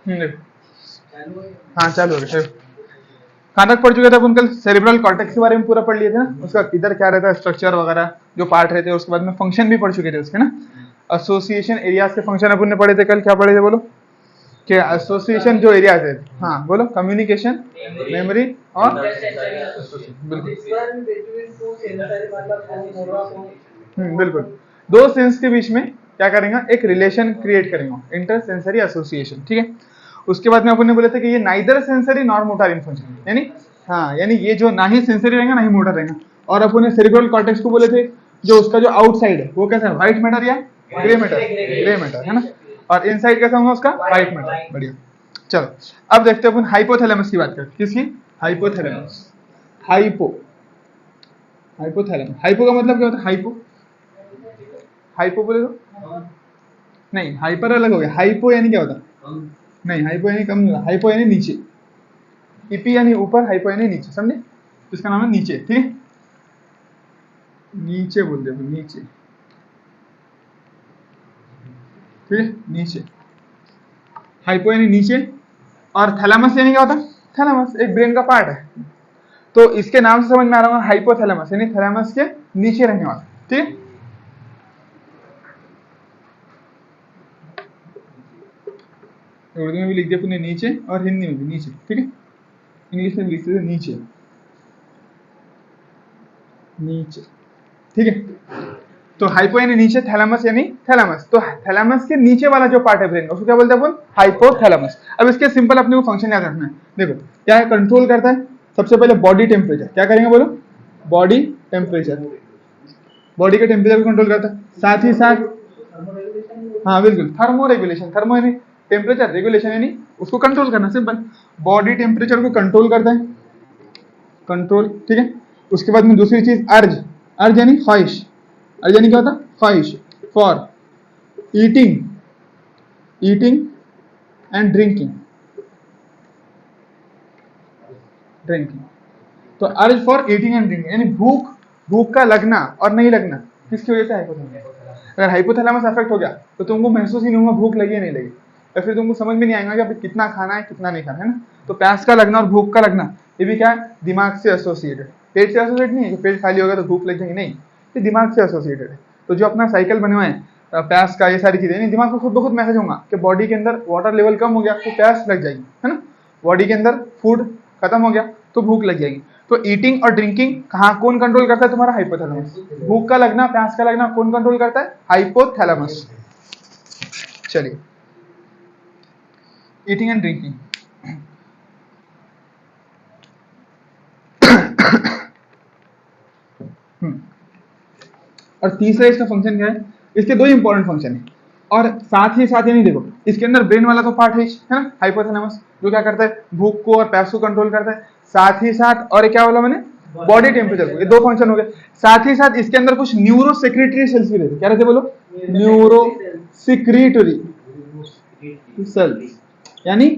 देखो हाँ चालू हो गया। कहाँ तक पढ़ चुके थे अपन कल? सेरिब्रल कॉर्टेक्स के बारे में पूरा पढ़ लिए थे ना, उसका किधर क्या रहता है, स्ट्रक्चर वगैरह जो पार्ट रहते हैं, उसके बाद में फंक्शन भी पढ़ चुके थे उसके ना। एसोसिएशन एरियाज के फंक्शन अपन ने पढ़े थे कल, क्या पढ़े थे बोलो? कि एसोसिएशन जो एरियाज है, हाँ बोलो, कम्युनिकेशन, मेमोरी और बिल्कुल बिल्कुल, दो सेंस के बीच में क्या करेंगे, एक रिलेशन क्रिएट करेंगे, इंटर सेंसरी एसोसिएशन, ठीक है। उसके बाद में अपन ने बोले थे कि ये neither sensory nor motor function, यानी हाँ, यानी ये जो ना ही सेंसरी रहेगा ना ही मोटर रहेगा। और अपन ने सेरिब्रल कॉर्टेक्स को बोले थे जो उसका जो आउटसाइड है वो कैसा है, व्हाइट मैटर या ग्रे मैटर, ग्रे मैटर है ना, और इनसाइड कैसा होगा उसका, व्हाइट मैटर। बढ़िया, चलो अब देखते हैं अपन हाइपोथैलेमस की बात करते। किसकी? हाइपोथैलेमस। हाइपो, हाइपोथैलेमस, हाइपो का मतलब क्या होता है? हाइपो, हाइपो बोले तो नहीं, हाइपर अलग हो गया, हाइपो यानी क्या होता है? नहीं, हाइपो यानी कम नहीं, हाइपो यानी नीचे, ईपी यानी ऊपर, हाइपो यानी नीचे, समझे? इसका नाम है नीचे, ठीक है, नीचे बोल दे, नीचे, ठीक है, नीचे, हाइपो यानी नीचे। और थैलेमस यानी क्या होता है? थैलेमस एक ब्रेन का पार्ट है, तो इसके नाम से समझ में आ रहा होगा, हाइपोथैलेमस यानी थैलेमस के नीचे रहने वाला, ठीक है। उर्दू में भी लिख दिया पुणे नीचे, और हिंदी में भी नीचे, ठीक है, इंग्लिश में लिखते थे नीचे, नीचे, ठीक है। तो हाइपो यानी नीचे, थैलेमस यानी थैलेमस, तो थैलेमस के नीचे वाला जो पार्ट है ब्रेन का उसको क्या बोलते हैं अपन? हाइपोथैलेमस। अब इसके सिंपल अपने को फंक्शन याद रखना है, देखो क्या है, कंट्रोल करता है सबसे पहले बॉडी टेम्परेचर, क्या करेंगे बोलो? बॉडी टेम्परेचर, बॉडी के टेम्परेचर को कंट्रोल करता है, साथ ही साथ हाँ बिल्कुल, थर्मो रेगुलेशन, थर्मो यानी टेम्परेचर, रेगुलेशन यानी उसको कंट्रोल करना, सिंपल, बॉडी टेम्परेचर को कंट्रोल करता है, कंट्रोल, ठीक है। उसके बाद में दूसरी चीज अर्ज, अर्ज यानी ख्वाहिश, अर्ज यानी क्या होता है? ख्वाहिश, for eating, eating and drinking, drinking, तो अर्ज फॉर ईटिंग एंड ड्रिंकिंग यानी भूख, भूख का लगना और नहीं लगना, किसकी वजह से? हाइपोथैलेमस। अगर हाइपोथैलेमस अफेक्ट हो गया तो तुमको महसूस ही नहीं होगा भूख लगी है नहीं लगी, या फिर तुमको समझ में नहीं आएगा कि अभी कितना खाना है कितना नहीं खाना है ना। तो प्यास का लगना और भूख का लगना ये भी क्या है? दिमाग से एसोसिएटेड, पेट से एसोसिएट नहीं है कि पेट खाली होगा तो भूख लग जाएगी, नहीं, ये दिमाग से एसोसिएटेड है। तो जो अपना साइकिल बने हुए हैं प्यास का, ये सारी चीजें नहीं, दिमाग को खुद ब खुद मैसेज होगा कि बॉडी के अंदर वाटर लेवल कम हो गया तो प्यास लग जाएगी, है ना, बॉडी के अंदर फूड खत्म हो गया तो भूख लग जाएगी। तो ईटिंग और ड्रिंकिंग कहाँ कौन कंट्रोल करता है? तुम्हारा हाइपोथैलेमस। भूख का लगना, प्यास का लगना कौन कंट्रोल करता है? हाइपोथैलेमस। चलिए, ईटिंग एंड ड्रिंकिंग, और तीसरा इसका फंक्शन क्या है? इसके दो इंपॉर्टेंट फंक्शन है, और साथ ही साथ, यानी देखो इसके अंदर ब्रेन वाला तो पार्ट है ना, हाइपोथैलेमस, जो क्या करता है? भूख को और प्यास को कंट्रोल करता है, साथ ही साथ, और क्या बोला मैंने? बॉडी टेम्परेचर को, ये दो फंक्शन हो गए। साथ ही साथ इसके अंदर कुछ न्यूरो सेक्रेटरी सेल्स भी रहते, क्या रहते बोलो? न्यूरो सिक्रीटरी सेल्स, यानी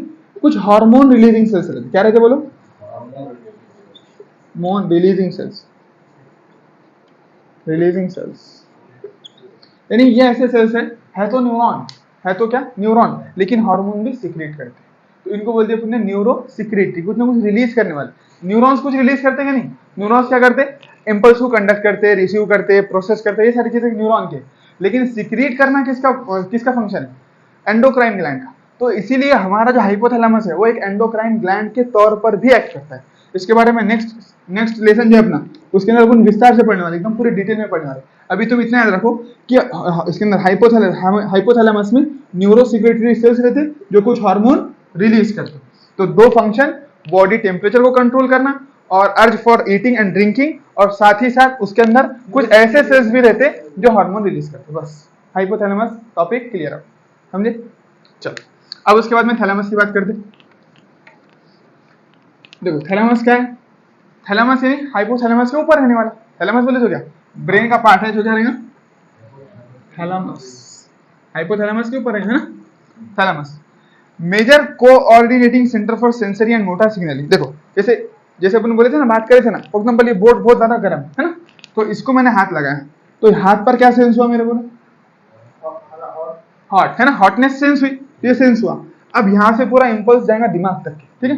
कुछ हार्मोन रिलीजिंग सेल्स रहते, क्या रहते बोलो? Hormone releasing cells, releasing cells, यानी ये ऐसे सेल्स है तो न्यूरॉन, है तो क्या? न्यूरॉन, लेकिन हार्मोन भी सिक्रेट करते हैं, तो इनको बोलते हैं न्यूरो सिक्रेटरी, कुछ ना कुछ रिलीज करने वाले। न्यूरॉन्स कुछ रिलीज करते हैं नहीं? न्यूरॉन्स क्या करते हैं? इम्पल्स को कंडक्ट करते हैं, रिसीव करते हैं, प्रोसेस करते हैं, ये सारी चीजें न्यूरॉन के। लेकिन सिक्रेट करना किसका किसका फंक्शन है? एंडोक्राइन ग्लैंड का। तो इसीलिए हमारा जो हाइपोथैलेमस है वो एक एंडोक्राइन ग्लैंड के तौर पर भी एक्ट करता है। इसके बारे में नेक्स्ट लेसन जो है अपना, उसके अंदर अपन विस्तार से पढ़ने वाले, एकदम पूरे डिटेल में पढ़ने वाले। अभी तुम इतना याद रखो कि इसके अंदर हाइपोथैलेमस में न्यूरो सिक्रेटरी सेल्स रहते जो कुछ हार्मोन रिलीज करते। तो दो फंक्शन, बॉडी टेम्परेचर को कंट्रोल करना और अर्ज फॉर ईटिंग एंड ड्रिंकिंग, और साथ ही साथ उसके अंदर कुछ ऐसे सेल्स भी रहते जो हार्मोन रिलीज करते। बस हाइपोथैलेमस टॉपिक क्लियर है, समझे? चलो अब उसके बाद में थैलेमस की बात करते। देखो थैलेमस क्या है? थैलेमस यानी हाइपोथैलेमस के ऊपर रहने वाला। थैलेमस बोले तो क्या? ब्रेन का पार्ट है जो क्या रहेगा? थैलेमस, हाइपोथैलेमस के ऊपर है ना thalamus. Major coordinating centre for sensory and motor signalling. देखो जैसे जैसे अपन बोले थे ना, बात करे थे ना, फॉर एग्जांपल ये बोर्ड बहुत ज्यादा गर्म है ना, तो इसको मैंने हाथ लगाया, तो हाथ पर क्या सेंस हुआ मेरे को? हॉट है ना, हॉटनेस सेंस हुई, ये सेंस हुआ। अब यहाँ से पूरा इम्पल्स जाएगा दिमाग तक, ठीक है।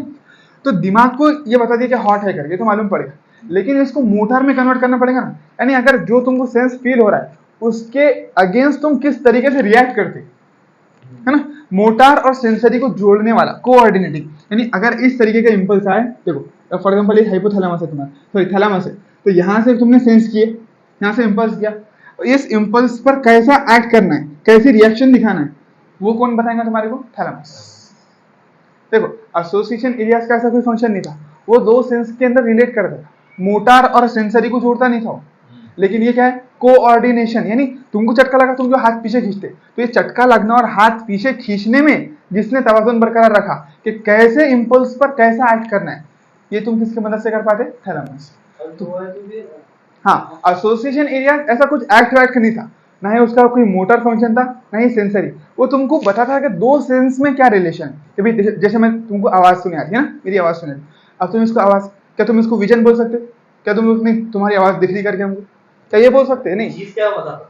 तो दिमाग को ये बता दिया कि हॉट है करके, तो मालूम पड़ेगा, लेकिन इसको मोटर में कन्वर्ट करना पड़ेगा ना। यानी अगर जो तुमको सेंस फील हो रहा है उसके अगेंस्ट तुम किस तरीके से रिएक्ट करते, है ना। मोटार और सेंसरी को जोड़ने वाला, कोऑर्डिनेटिंग, यानी अगर इस तरीके का इंपल्स आए, देखो फॉर एग्जांपल ये हाइपोथैलेमस है तुम्हारा, सॉरी थैलेमस है, तो यहाँ से तुमने सेंस किए, यहाँ से इंपल्स किया, इस इंपल्स पर कैसा एक्ट करना है, कैसी रिएक्शन दिखाना है, वो कौन बताएगा तुम्हारे को, थैलेमस। देखो एसोसिएशन एरियाज का ऐसा कोई फंक्शन नहीं था, वो दो सेंस के अंदर रिलेट करता था, मोटार और सेंसरी को जोड़ता नहीं था, लेकिन ये क्या है, कोऑर्डिनेशन, यानी तुमको चटका लगा, तुम जो हाथ पीछे खींचते, तो ये चटका लगना और हाथ पीछे खींचने में जिसने तवाज़ुन बरकरार रखा कि कैसे इंपल्स पर कैसा एक्ट करना है, ये तुम किसके मदद से कर पाते, थैलेमस। हाँ, एसोसिएशन एरिया ऐसा कुछ एक्ट नहीं था, ना ही उसका कोई मोटर फंक्शन था, ना ही सेंसरी, वो तुमको बताता है कि दो सेंस में क्या रिलेशन है। भाई जैसे मैं तुमको आवाज सुनी आती है ना, मेरी आवाज सुनी, अब तुम इसको आवाज, क्या तुम इसको विजन बोल सकते, क्या तुम उसने तुम्हारी आवाज दिख रही करके हमको, क्या ये बोल सकते हैं, नहीं। चीज क्या बताता,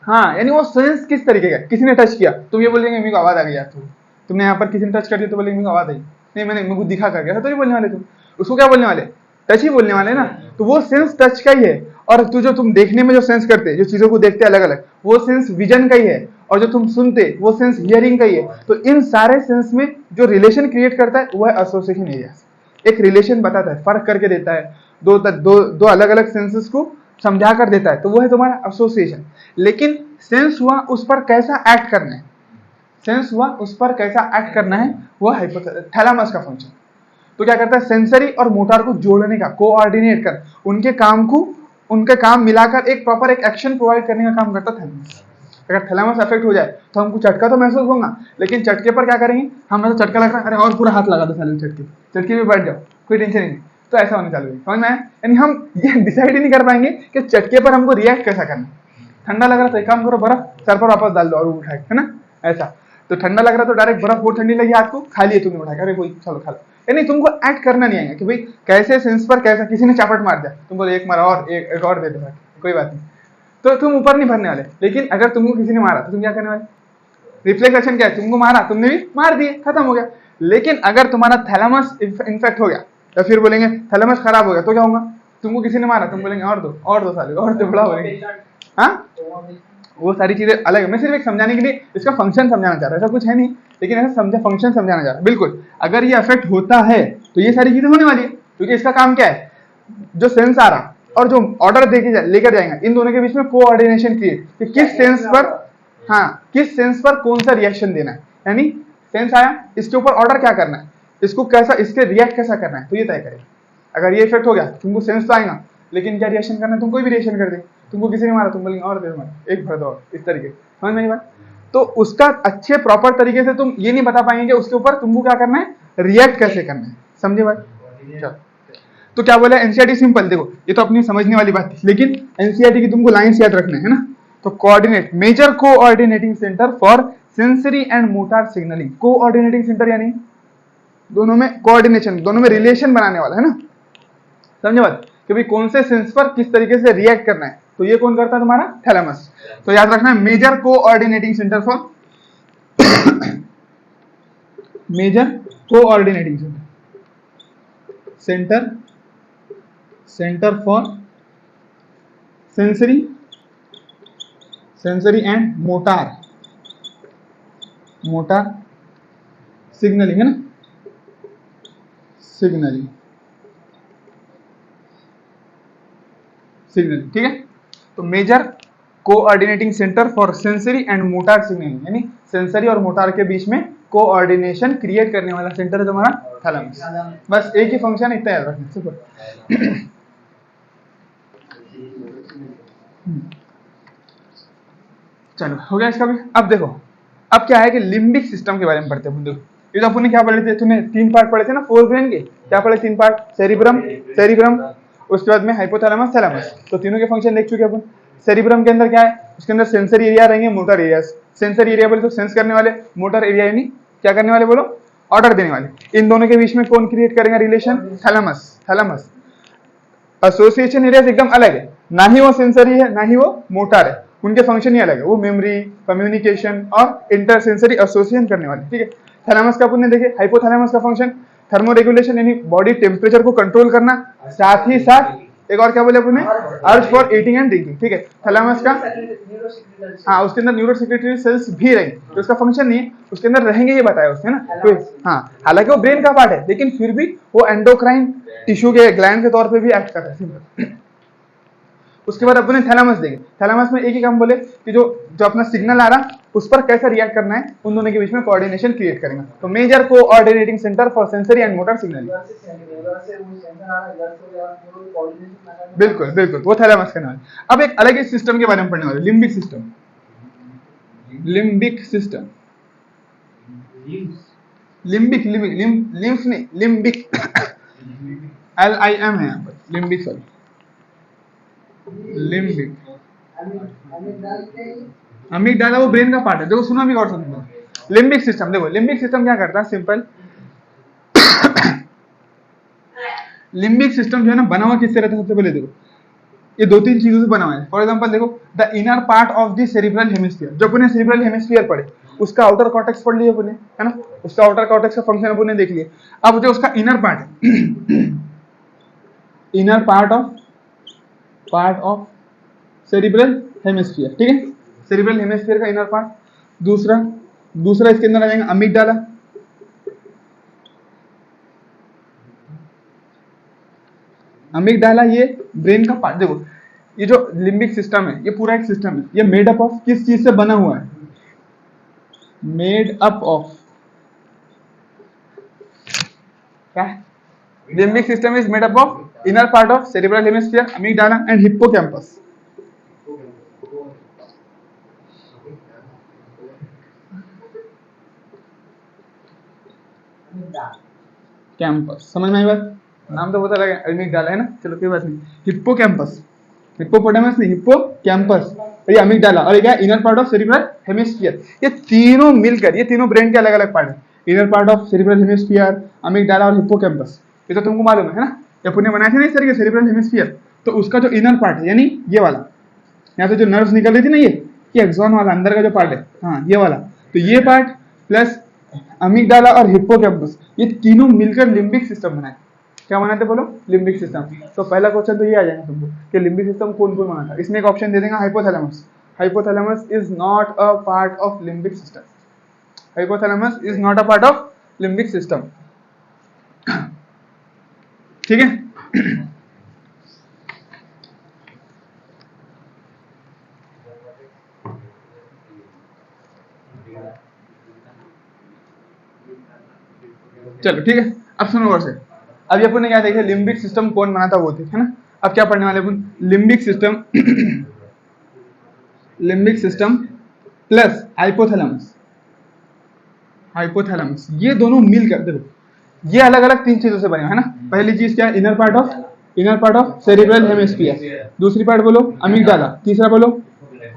हाँ, यानी वो सेंस किस तरीके का, किसी ने टच किया, तुम ये बोलेंगे मेरे को आवाज आ गई यार, तुमने यहाँ पर किसी ने टच कर दिया तो बोलेंगे मेरे को आवाज आई, नहीं मैंने मेरे को दिखा कर गया, तो ये बोलने वाले तुम उसको क्या बोलने वाले, टच ही बोलने वाले ना। तो वो सेंस टच का ही है, और तू जो तुम देखने में जो सेंस करते, जो चीजों को देखते अलग अलग, वो सेंस विजन का ही है, और जो तुम सुनते वो सेंस हियरिंग का ही है। तो इन सारे सेंस में जो रिलेशन क्रिएट करता है वो है एसोसिएशन एरिया, एक रिलेशन बताता है, फर्क करके देता है, दो अलग अलग सेंसेस को समझा कर देता है, तो वो है तुम्हारा एसोसिएशन। लेकिन सेंस हुआ उस पर कैसा एक्ट करना है, सेंस हुआ उस पर कैसा एक्ट करना है, वो थैलेमस का फंक्शन। तो क्या करता है, सेंसरी और मोटर को जोड़ने का, कोऑर्डिनेट कर उनके काम मिलाकर एक प्रॉपर एक एक्शन प्रोवाइड करने का काम करता है थैलेमस। अगर थैलेमस अफेक्ट हो जाए तो हमको चटका तो महसूस होगा, लेकिन चटके पर क्या करेंगे, हमें तो चटका लग रहा है, अरे और पूरा हाथ लगा दो साले चटके में बैठ जाओ, कोई टेंशन नहीं, तो ऐसा होने चालू है, समझ में आया। यानी हम ये डिसाइड ही नहीं कर पाएंगे कि चटके पर हमको रिएक्ट कैसा करना। ठंडा लग रहा तो एक काम करो, बर्फ सर पर वापस डाल दो और उठाए, है ना, ऐसा। तो ठंडा लग रहा तो डायरेक्ट बर्फ बहुत ठंडी लगी हाथ को, खा लिए तुमने उठा, अरे कोई चलो खा लो, यानी तुमको एक्ट करना नहीं आएगा कि भाई कैसे सेंस पर कैसा, किसी ने चापट मार दिया, तुम बोले एक मारा और एक और दे दो, कोई बात नहीं, तो तुम ऊपर नहीं भरने वाले। लेकिन अगर तुमको किसी ने मारा तो तुम क्या करने वाले, रिफ्लेक्स एक्शन क्या है, तुमको मारा, तुमने भी मार दिए, खत्म हो गया। लेकिन अगर तुम्हारा थैलेमस इन्फेक्ट हो गया, तो फिर बोलेंगे थैलेमस खराब हो गया, तो क्या होगा, तुमको किसी ने मारा, तुम बोलेंगे और दो साले और दो, बड़ा बोलेंगे। हाँ, वो सारी चीजें अलग है, मैं सिर्फ एक समझाने के लिए इसका फंक्शन समझाना चाह रहा हूँ, ऐसा कुछ है नहीं, लेकिन ऐसा फंक्शन समझाना चाह रहा हूँ। बिल्कुल, अगर ये अफेक्ट होता है तो ये सारी चीजें होने वाली है, क्योंकि इसका काम क्या है, जो सेंस आ रहा और जो ऑर्डर लेकर जाएगा, इन दोनों के बीच में कोऑर्डिनेशन क्रिएट, कि किस सेंस पर, हाँ किस सेंस पर कौन सा रिएक्शन देना है, यानी सेंस आया, इसके ऊपर ऑर्डर क्या करना है, इसको कैसा, इसके रिएक्ट कैसा करना है, तो ये तय करेगा। अगर ये इफेक्ट हो गया, तुमको सेंस तो आएगा, लेकिन क्या रिएक्शन करना है, तुम कोई भी रिएक्शन कर दे, तुमको किसी ने मारा, तुम बोलेंगे और दे दो, एक भर दो, इस तरीके, समझ में बात। तो उसका अच्छे प्रॉपर तरीके से तुम ये नहीं बता पाएंगे उसके ऊपर तुमको क्या करना है, रिएक्ट कैसे करना है, समझे बात। चलो, तो क्या बोला, एनसीईआरटी सिंपल, देखो ये तो अपनी समझने वाली बात थी, लेकिन एनसीईआरटी की तुमको लाइंस याद रखना है ना। तो coordinate, major coordinating centre for sensory and motor signalling. Coordinating centre यानी दोनों में कोऑर्डिनेशन, दोनों में रिलेशन बनाने वाला है ना, समझे बात, कि भाई कौन से सेंस पर किस तरीके से रिएक्ट करना है, तो ये कौन करता है, तुम्हारा थैलेमस। तो याद रखना है, major coordinating centre for major coordinating centre for sensory and motor signalling, है ना, सिग्नलिंग, ठीक है। तो major coordinating centre for sensory and motor signalling, यानी सेंसरी और मोटर के बीच में कोऑर्डिनेशन क्रिएट करने वाला सेंटर है तुम्हारा थैलेमस। बस एक ही फंक्शन, इतना याद रखना, सुपर। चलो हो गया इसका भी। अब देखो, अब क्या है कि लिम्बिक सिस्टम के बारे में पढ़ते हैं। देखो ये तो अपन ने क्या पढ़े थे, तूने 3 पार्ट पढ़े थे ना फोर ब्रेन के, क्या पढ़े 3 पार्ट, सेरिब्रम, उसके बाद में हाइपोथैलेमस, थैलेमस, तो तीनों के फंक्शन देख चुके अपन। सेरिब्रम के अंदर क्या है, उसके अंदर सेंसरी एरिया रहेंगे, मोटर एरिया। सेंसरी एरिया बोले तो सेंस करने वाले, मोटर एरिया यानी क्या करने वाले, बोलो ऑर्डर देने वाले। इन दोनों के बीच में कौन क्रिएट करेगा रिलेशन, थैलेमस। एसोसिएशन एरिया एकदम अलग है, ना ही वो सेंसरी है ना ही वो मोटर है, उनके फंक्शन ही अलग है, वो मेमोरी, कम्युनिकेशन और इंटर सेंसरी एसोसिएशन करने वाले, ठीक है। थैलेमस का अपन ने देखे हाइपोथैलेमस का फंक्शन थर्मो रेगुलेशन यानी बॉडी टेम्परेचर को कंट्रोल करना, साथ ही साथ एक और क्या बोले अपन ने अर्ज फॉर ईटिंग एंड ड्रिंकिंग, ठीक है। थैलेमस का हाँ उसके अंदर न्यूरो सेक्रेटरी सेल्स भी रहेंगे, तो उसका फंक्शन नहीं है, उसके अंदर रहेंगे ये बताया उसने ना, तो हाँ हालांकि वो ब्रेन का पार्ट है लेकिन फिर भी वो एंडोक्राइन टिश्यू के ग्लैंड के तौर पे भी एक्ट कर रहा है। उसके बाद अपने थैलेमस देंगे, थैलेमस में एक ही काम बोले कि जो जो अपना सिग्नल आ रहा उस पर कैसा रिएक्ट करना है, उन दोनों के बीच में कोऑर्डिनेशन क्रिएट करेंगे। तो major coordinating centre for sensory and motor signal, बिल्कुल बिल्कुल वो थैलेमस का नाम है। अब एक अलग ही सिस्टम के बारे में पढ़ने वाले, limbic system. Limbic system, limbic limbic lymph नहीं लिम्बिक, LIM है यहाँ पर, लिम्बिक सॉरी लिम्बिक। अमिगडाला वो ब्रेन का पार्ट है, देखो सुना भी और सुनो। लिम्बिक सिस्टम देखो, लिम्बिक सिस्टम क्या करता है, सिंपल लिम्बिक सिस्टम जो है ना बना हुआ किससे रहता है, सबसे पहले देखो ये दो तीन चीजों से बना हुआ है। फॉर एग्जांपल देखो the inner part of the cerebral hemisphere, जो अपने सेरिब्रल हेमिस्फीयर पढ़े उसका आउटर कॉर्टेक्स पढ़ लिया अपने, है ना, उसका आउटर कॉर्टेक्स का फंक्शन अपने देख लिया। अब जो उसका इनर पार्ट है inner part of cerebral hemisphere, ठीक है, सेरिब्रल हेमिस्फीयर का इनर पार्ट। दूसरा इसके अंदर आ जाएगा अमिगडाला, अमिगडाला ये ब्रेन का पार्ट। देखो ये जो लिम्बिक सिस्टम है ये पूरा एक सिस्टम है, ये मेड अप ऑफ किस चीज से बना हुआ है, मेड अप ऑफ क्या है, limbic system is made up of inner part of cerebral hemisphere, amygdala and hippocampus. Campus समझ में आई बात, नाम तो पता लगा अमिगडाला है ना, चलो कोई बात नहीं। हिप्पोकैम्पस, हिप्पोपोटामस नहीं हिप्पोकैम्पस, ये अमिगडाला और ये क्या inner part of cerebral hemisphere. ये तीनों मिलकर, ये तीनों ब्रेन के अलग अलग पार्ट है, inner part of cerebral hemisphere, amygdala और हिप्पोकैम्पस। ये तो तुमको मालूम है ना, ये पुण्य बनाए थे ना इस तरीके सेरिब्रल हेमिस्फीयर, तो उसका जो इनर पार्ट है यानी ये वाला, यहाँ से जो नर्व्स निकल रही थी ना ये एक्सॉन वाला अंदर का जो पार्ट है, हाँ ये वाला, तो ये पार्ट प्लस अमिगडाला और हिप्पोकैम्पस ये तीनों मिलकर लिम्बिक सिस्टम बनाए। क्या बनाते बोलो, लिम्बिक सिस्टम। तो पहला क्वेश्चन तो ये आ जाएगा तुमको कि लिम्बिक सिस्टम कौन कौन बनाता है। इसमें एक ऑप्शन दे देगा hypothalamus, hypothalamus is not a part of limbic system, hypothalamus is not a part of limbic system, ठीक है। चलो ठीक है, अब सुनो और से, अभी अपन ने क्या देखा, लिम्बिक सिस्टम कौन बनाता वो थे, है ना। अब क्या पढ़ने वाले अपन, limbic system limbic system plus hypothalamus, hypothalamus ये दोनों मिलकर देखो ये अलग अलग तीन चीजों से बने है ना। पहली चीज क्या है, inner part of cerebral hemisphere, दूसरी पार्ट बोलो अमिगडाला, तीसरा बोलो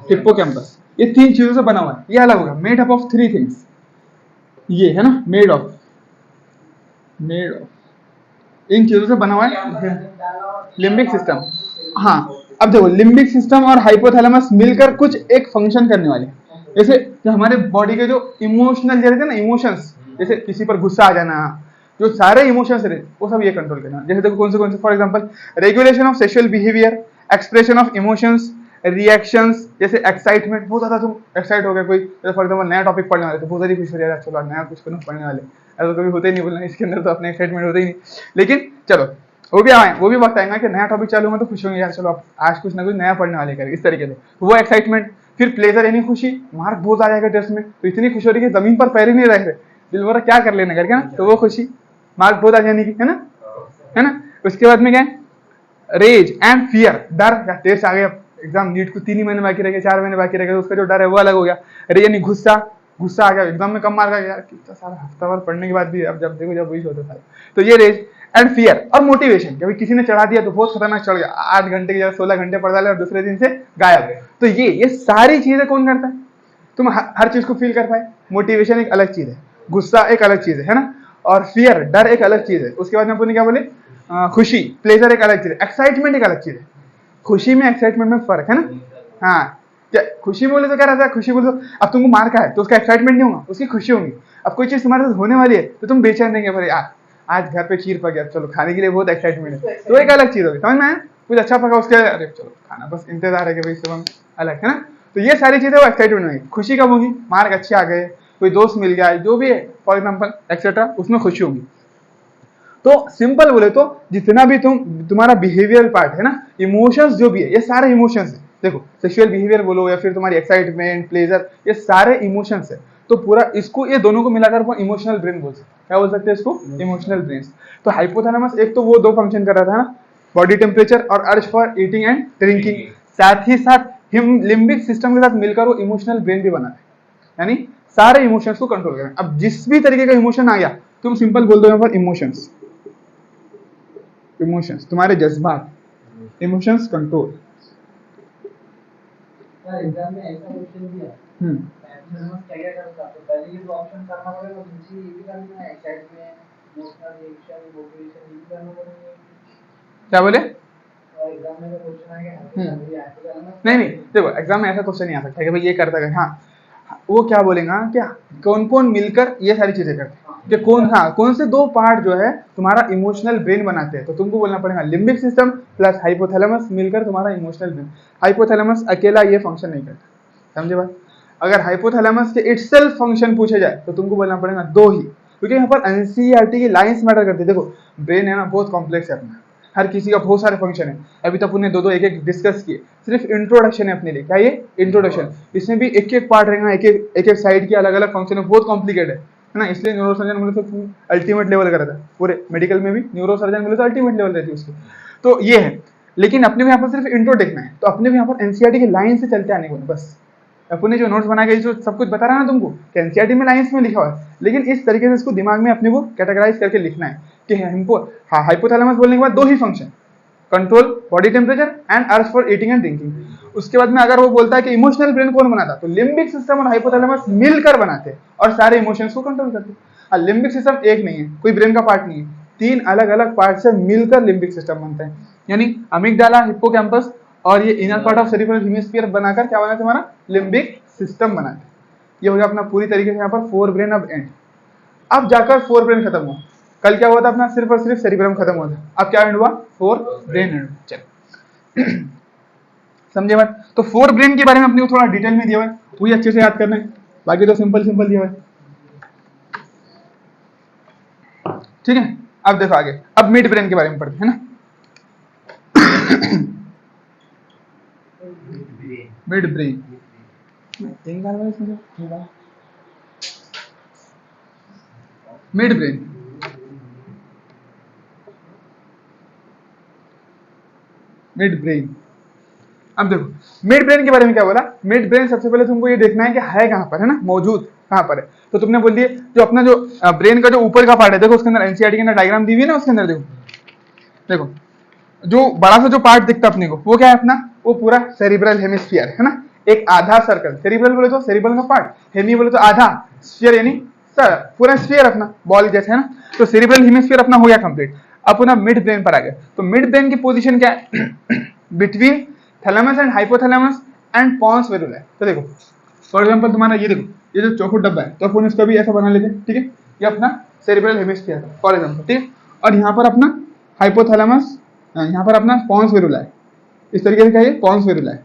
हिप्पोकैम्पस, ये तीन चीजों से बना हुआ है, ये अलग होगा, made up of three things, ये है ना मेड ऑफ इन चीजों से बना हुआ है लिम्बिक सिस्टम। हाँ अब देखो लिम्बिक सिस्टम और हाइपोथैलेमस मिलकर कुछ एक फंक्शन करने वाले, जैसे जो हमारे बॉडी के जो इमोशनल रहते हैं ना, इमोशंस, जैसे किसी पर गुस्सा आ जाना, जो सारे इमोशंस रहते वो सब ये कंट्रोल करना। जैसे देखो कौन से for example regulation of sexual behaviour, expression of emotions, reactions, जैसे एक्साइटमेंट, बहुत ज्यादा तुम एक्साइट हो गए कोई, जैसे फॉर एग्जांपल नया टॉपिक पढ़ने वाले तो बहुत ज्यादा खुश हो जाएगा, चलो नया कुछ पढ़ने वाले, ऐसा कभी होते ही नहीं, बोलना इसके अंदर तो अपने एक्साइटमेंट होते ही नहीं, लेकिन चलो वो भी वक्त आएगा कि नया टॉपिक चालू होगा तो खुश होंगे यार, चलो आज कुछ ना कुछ नया पढ़ने वाले करेंगे, इस तरीके से वो एक्साइटमेंट। फिर प्लेजर यानी खुशी, मार्क बहुत आ जाएगा टेस्ट में तो इतनी खुश हो रही है जमीन पर पैर ही नहीं रह रहे, दिल बोला क्या कर लेना करके ना, तो वो खुशी, मार्क बहुत आ जाने की, है ना। उसके बाद में क्या है, रेज एंड फियर, डर या तेज आ गया, एग्जाम नीट को 3 ही महीने बाकी रह गए, 4 महीने बाकी रह गए, तो उसका जो डर है वो अलग हो गया। रेज यानी गुस्सा आ गया, एग्जाम में कम मार्क आ गया यार, कितना सारा हफ्ता भर पढ़ने के बाद भी अब जब देखो जब वही होता था, तो ये रेज एंड फियर। और मोटिवेशन, कभी किसी ने चढ़ा दिया तो बहुत खतरनाक चढ़ गया, 8 घंटे की जगह 16 घंटे पढ़ डाले और दूसरे दिन से गायब। तो ये सारी चीजें कौन करता है, तुम हर चीज को फील कर पाए। मोटिवेशन एक अलग चीज है, गुस्सा एक अलग चीज है ना, और फियर डर एक अलग चीज है। उसके बाद में अपन क्या बोले, खुशी प्लेजर एक अलग चीज है, एक्साइटमेंट एक अलग चीज है। खुशी में एक्साइटमेंट में फर्क है ना, हाँ क्या खुशी बोले तो क्या रहता है, खुशी बोले तो अब तुमको मार का है तो उसका एक्साइटमेंट नहीं होगा, उसकी खुशी होगी। अब कोई चीज तुम्हारे साथ होने वाली है तो तुम बेचैन देंगे, भाई यार आज घर पे खीर पक गया, चलो खाने के लिए बहुत एक्साइटमेंट है, तो एक अलग चीज होगी, समझ में आया? कुछ अच्छा पका उसके अरे चलो खाना, बस इंतजार है कि भाई सुबह अलग है ना। तो ये सारी चीजें वो एक्साइटमेंट होगी। खुशी कब होगी, मार्क अच्छे आ गए, कोई दोस्त मिल गया, जो भी है फॉर एग्जाम्पल एक्सेट्रा, उसमें खुशी होगी। तो सिंपल बोले तो जितना भी तुम्हारा बिहेवियर पार्ट है ना, इमोशंस जो भी है, ये सारे इमोशंस है। देखो सेक्सुअल बिहेवियर बोलो या फिर तुम्हारी एक्साइटमेंट, प्लेजर, ये सारे इमोशंस है। तो पूरा इसको, ये दोनों को मिलाकर वो इमोशनल ब्रेन बोल सकते हैं। क्या बोल सकते हैं इसको? Emotional brain. तो हाइपोथैलेमस एक तो वो दो फंक्शन कर रहा था ना, बॉडी टेम्परेचर और अर्ज फॉर ईटिंग एंड ड्रिंकिंग, साथ ही साथ लिम्बिक सिस्टम के साथ मिलकर वो इमोशनल ब्रेन भी बना है, यानी सारे इमोशंस को कंट्रोल करें। अब जिस भी तरीके का इमोशन आ गया तुम सिंपल बोल दो यहाँ पर इमोशंस, इमोशंस तुम्हारे जज्बात, इमोशंस कंट्रोल। एग्जाम में ऐसा क्वेश्चन दिया क्या करता, तो पहले ये तो ऑप्शन करना पड़ेगा, दूसरी ये भी करना है, एक्साइटमेंट, इमोशनल रिएक्शन, मोटिवेशन, ये भी करना पड़ेगा। क्या बोले? एग्जाम में तो क्वेश्चन आ गया नहीं देखो एग्जाम में ऐसा क्वेश्चन नहीं आ सकता कि भाई ये करता है। हाँ वो क्या बोलेगा, क्या कौन कौन मिलकर ये सारी चीजें करते हैं, कि कौन, हाँ कौन से दो पार्ट जो है तुम्हारा इमोशनल ब्रेन बनाते हैं। तो तुमको बोलना पड़ेगा लिम्बिक सिस्टम प्लस हाइपोथैलेमस मिलकर तुम्हारा इमोशनल ब्रेन। हाइपोथैलेमस अकेला ये फंक्शन नहीं करता, समझे बात? अगर हाइपोथैलेमस के इटसेल्फ फंक्शन पूछे जाए तो तुमको बोलना पड़ेगा दो ही, क्योंकि यहाँ पर एनसीईआरटी की लाइंस मैटर करती है। देखो ब्रेन है ना बहुत कॉम्प्लेक्स है अपना, हर किसी का बहुत सारे फंक्शन है। अभी तक उन्हें दो दो एक एक डिस्कस किए, सिर्फ इंट्रोडक्शन है अपने लिए। क्या ये इंट्रोडक्शन? इसमें भी एक एक पार्ट रहेगा, एक एक साइड की अलग अलग फंक्शन है, बहुत कॉम्प्लिकेटेड है ना। इसलिए न्यूरोसर्जन बोले तो अल्टीमेट लेवल का रहता है, पूरे मेडिकल में भी न्यूरोसर्जन बोले तो अल्टीमेट लेवल रहती है उसकी। तो ये है, लेकिन अपने को यहाँ पर सिर्फ इंट्रो देखना है। तो अपने को यहाँ पर एनसीईआरटी की लाइन से चलते आने को बस, अपने जो नोट्स बना के जो सब कुछ बता रहा है ना तुमको कि एनसीईआरटी में लाइंस में लिखा हुआ है, लेकिन इस तरीके से इसको दिमाग में अपने को कैटेगराइज करके लिखना है कि हमको हाइपोथैलेमस बोलने के बाद दो ही function, control body temperature and urge for eating and drinking. उसके बाद में अगर वो बोलता है कि इमोशनल ब्रेन कौन बनाता, तो लिम्बिक सिस्टम और हाइपोथैलेमस मिलकर बनाते हैं और सारे इमोशंस को कंट्रोल करते हैं। लिम्बिक सिस्टम एक नहीं है, कोई ब्रेन का पार्ट नहीं है, तीन अलग अलग पार्ट से मिलकर लिम्बिक सिस्टम बनता है। यानी अमिगडाला, हिप्पोकैम्पस और ये inner part of cerebral hemisphere बनाकर क्या बनाते हैं, हमारा लिम्बिक सिस्टम बनाते हैं। ये हो गया अपना पूरी तरीके से यहाँ पर फोर ब्रेन अब एंड। अब जाकर फोर ब्रेन खत्म हुआ। कल क्या हुआ था अपना, सिर्फ और सिर्फ सेरिब्रम खत्म हुआ था, अब क्या एंड हुआ, फोर ब्रेन एंड। चल समझे बात? तो फोर ब्रेन के बारे में अपने को थोड़ा डिटेल में दिया हुआ है, वही अच्छे से याद करना है, बाकी तो सिंपल सिंपल दिया हुआ है। ठीक है, अब देखो आगे, अब मिड ब्रेन के बारे में पढ़ते हैं ना। Mid brain mid brain mid brain. अब देखो मिड ब्रेन के बारे में क्या बोला। मिड ब्रेन सबसे पहले तुमको ये देखना है कि है कहां पर, है ना, मौजूद कहां पर है। तो तुमने बोल दिए जो अपना जो ब्रेन का जो ऊपर का पार्ट है, देखो उसके अंदर एनसीईआरटी के अंदर डायग्राम दी हुई है ना, उसके अंदर देखो जो बड़ा सा जो पार्ट दिखता है अपने को, वो क्या है अपना, वो पूरा सेरिब्रल हेमिस्फीयर है ना, एक आधा सर्कल। सेरिब्रल बोले तो सेरिब्रल का पार्ट, हेमी बोले तो आधा, स्फीयर यानी पूरा स्फीयर अपना बॉल जैसे है ना। तो सेरिब्रल हेमिस्फीयर अपना हो गया कंप्लीट। अब पुनः मिड ब्रेन पर आ गया। तो मिड ब्रेन की पोजीशन क्या है, between thalamus and hypothalamus and pons varolii. तो देखो फॉर एग्जांपल तुम्हारा ये देखो, ये जो चौकोर डब्बा है, तो अपन इसको भी ऐसा बना लेते हैं, ठीक है, ये अपना सेरिब्रल हेमिस्फीयर है फॉर एग्जांपल, ठीक है। और यहाँ पर अपना हाइपोथैलेमस, यहाँ पर अपना पॉन्स वेरुला है, इस तरीके से क्या है, पॉन्स वेरुला है,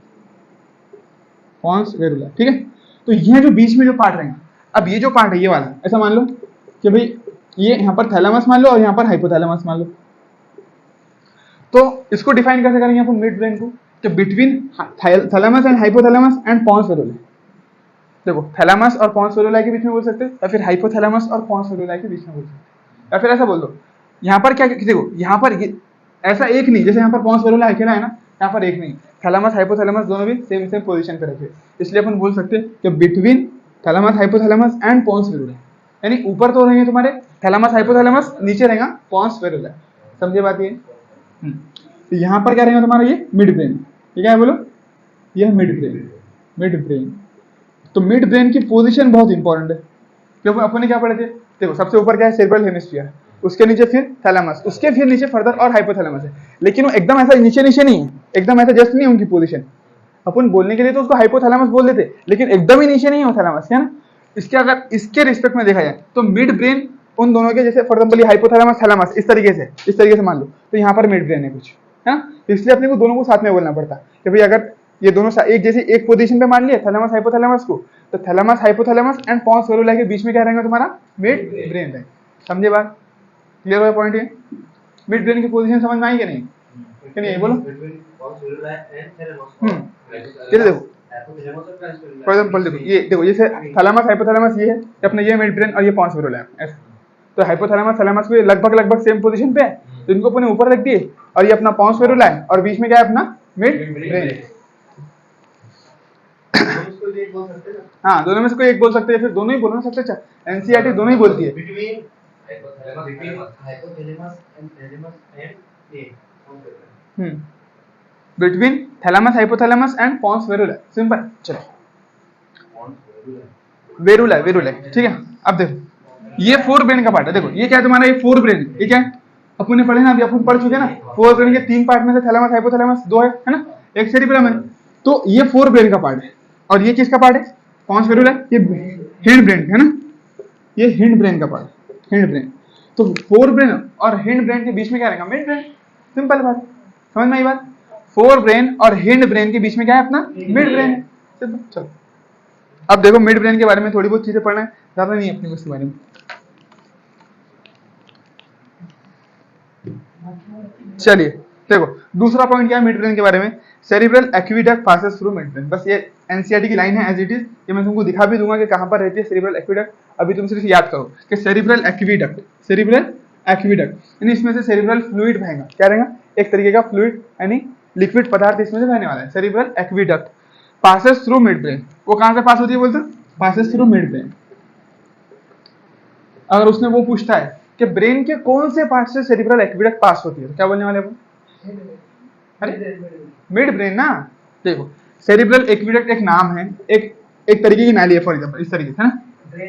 पॉन्स वेरुला, ठीक है। तो ये जो बीच में जो पार्ट रहेगा, अब ये जो पार्ट है ये वाला, ऐसा मान लो कि भाई ये यहाँ पर थैलेमस मान लो और यहाँ पर हाइपोथैलेमस मान लो। तो इसको डिफाइन कैसे करेंगे अपन मिड ब्रेन को, कि between thalamus and hypothalamus and pons varolii. देखो थैलेमस और पॉन्स वेरुला के बीच में बोल सकते हैं, या फिर हाइपोथैलेमस और पॉन्स वेरुला के बीच में बोल सकते हैं, या फिर ऐसा बोल दो यहाँ पर क्या, देखो यहाँ पर ऐसा एक नहीं, जैसे यहाँ पर पॉन्स वेरुला अकेला है ना, यहाँ पर एक नहीं, थैलेमस हाइपोथैलेमस दोनों भी सेम सेम पोजीशन पे रखे, इसलिए अपन बोल सकते हैं कि between thalamus hypothalamus and pons varolii, यानी ऊपर तो रहेंगे तुम्हारे थैलेमस हाइपोथैलेमस, नीचे रहेगा पॉन्स वेरुला। समझे बात ये? तो यहाँ पर क्या रहेगा तुम्हारा, ये मिड ब्रेन, ये क्या है बोलो, ये है मिड ब्रेन, मिड ब्रेन। तो मिड ब्रेन की पोजीशन बहुत इंपॉर्टेंट है, क्योंकि अपन ने क्या पढ़े थे, देखो सबसे ऊपर क्या है, सेरिब्रल हेमिस्फीयर, उसके नीचे फिर थैलेमस, उसके फिर नीचे फर्दर और हाइपोथैलेमस है, लेकिन वो एकदम ऐसा नीचे नीचे नहीं है, एकदम ऐसा जस्ट नहीं है उनकी पोजीशन, अपन बोलने के लिए तो उसको हाइपोथैलेमस बोल देते, लेकिन एकदम ही नीचे नहीं हो थैलेमस, है ना। इसके अगर इसके रिस्पेक्ट में देखा जाए तो मिड ब्रेन उन दोनों के, जैसे फॉर एग्जाम्पल हाइपोथैलेमस थैलेमस इस तरीके से मान लो, तो यहाँ पर मिड ब्रेन है कुछ, है ना। तो इसलिए अपने को दोनों को साथ में बोलना पड़ता कि भाई अगर ये दोनों एक जैसे एक पोजीशन पे मान लिया थैलेमस हाइपोथैलेमस को, तो थैलेमस हाइपोथैलेमस एंड पॉन्स वेरुला के बीच में क्या रहेगा तुम्हारा, मिड ब्रेन रहेगा। समझे बात, क्लियर हुआ पॉइंट ये। मिड ब्रेन की पोजीशन समझ में आई कि नहीं, कि नहीं बोलो। चलिए देखो फॉर एग्जाम्पल देखो, ये देखो जैसे थैलेमस हाइपोथैलेमस ये है, अपना ये मिड ब्रेन और ये पॉन्स वेरुला है ऐसा। तो हाइपोथैलेमस थैलेमस को लगभग सेम पोजीशन पे है, तो इनको अपने ऊपर रख दिए, और ये अपना पॉन्स वेरुला है और बीच में क्या है अपना मिड ब्रेन है। हाँ दोनों में से कोई एक बोल सकते हैं, फिर दोनों ही बोलो ना, सबसे अच्छा एनसीईआरटी दोनों ही बोलती है। Between thalamus hypothalamus and pons varolii, simple. चलो वेरुला ठीक है। अब देखो ये फोर ब्रेन का पार्ट है, देखो ये क्या है तुम्हारा, ये फोर ब्रेन, ये क्या है अपन ने पढ़े ना, अभी अपन पढ़ चुके ना, फोर ब्रेन के तीन पार्ट में से थैलेमस हाइपोथैलेमस दो है ना, एक सेरिबेलम है। तो ये फोर ब्रेन का पार्ट है, और ये किसका पार्ट है, पॉन्स वेरुला, ये हिंड ब्रेन है ना, ये हिंड ब्रेन का पार्ट, हिंड ब्रेन। तो फोर ब्रेन और हिंड ब्रेन के बीच में क्या रहेगा, मिड ब्रेन। सिंपल बात, समझ में आई बात। फोर ब्रेन और हिंड ब्रेन के बीच में क्या है अपना, मिड ब्रेन है। सिंपल। चलो अब देखो मिड ब्रेन के बारे में थोड़ी बहुत चीजें पढ़ना है, ज्यादा नहीं अपने को इसके बारे में। चलिए देखो दूसरा पॉइंट क्या है मिड ब्रेन के बारे में, cerebral aqueduct passes through mid brain. बस ये एनसीईआरटी की लाइन है एज इट इज, ये मैं तुमको दिखा भी दूंगा कि कहां पर रहती है सेरिब्रल एक्विडक्ट। अभी तुम सिर्फ याद करो कि सेरिब्रल एक्विडक्ट, सेरिब्रल एक्विडक्ट यानी इसमें से सेरिब्रल फ्लूइड बहेगा, क्या रहेगा, एक तरीके का फ्लूइड यानी लिक्विड पदार्थ इसमें से बहने वाला है। Cerebral aqueduct passes through mid brain, वो कहां से पास होती है बोलते, पासेस थ्रू मिड ब्रेन। अगर उसने वो पूछता है कि ब्रेन के कौन से पार्ट से सेरिब्रल एक्विडक्ट पास होती है, तो क्या बोलने वाले वो, अरे मिड ब्रेन ना। देखो सेरिब्रल एक्विडक्ट एक नाम है, एक तरीके की नाली है, फॉर एग्जांपल इस तरीके से, है ना,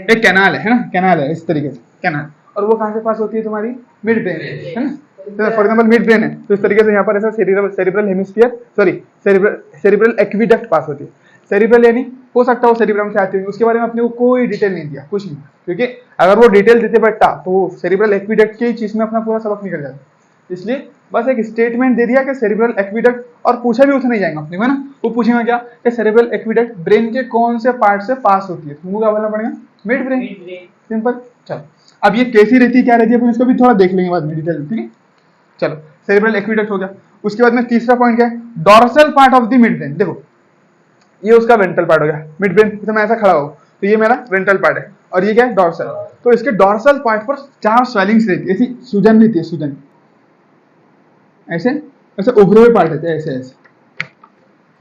एक कैनाल है ना, कैनाल है इस तरीके से कैनाल, और वो कहां से पास होती है तुम्हारी, मिड ब्रेन, है ना। तो फॉर एग्जांपल मिड ब्रेन है, तो इस तरीके से यहाँ पर ऐसा cerebral hemisphere, sorry cerebral aqueduct pass होती है। सेरिब्रल यानी हो सकता है वो सेरिब्रम से आती है, उसके बारे में अपने को कोई डिटेल नहीं दिया, कुछ नहीं, क्योंकि अगर वो डिटेल देते बैठता तो सेरिब्रल एक्विडक्ट की चीज में अपना पूरा सबक निकल जाता। इसलिए बस एक स्टेटमेंट दे दिया कि सेरिब्रल एक्विडक्ट, और पूछा भी उसे नहीं जाएगा अपने को, है ना, वो पूछेगा क्या कि सेरिब्रल एक्विडक्ट ब्रेन के कौन से पार्ट से पास होती है, तुमको क्या बोलना पड़ेगा, मिड ब्रेन। सिंपल। चलो अब ये कैसी रहती है, क्या रहती है, अपन इसको भी थोड़ा देख लेंगे बाद में डिटेल, ठीक है। चलो सेरिब्रल एक्विडक्ट हो गया, उसके बाद में तीसरा पॉइंट क्या है, dorsal part of the mid brain. देखो ये उसका वेंट्रल पार्ट हो गया, मिड ब्रेन तो मैं ऐसा खड़ा हूं तो ये मेरा वेंट्रल पार्ट है, और ये क्या है, डॉर्सल। तो इसके डॉर्सल पार्ट पर 4 स्वेलिंग्स रहती है, ऐसी सूजन रहती है, सूजन ऐसे ऐसे उभरे हुए पार्ट रहते हैं, ऐसे ऐसे,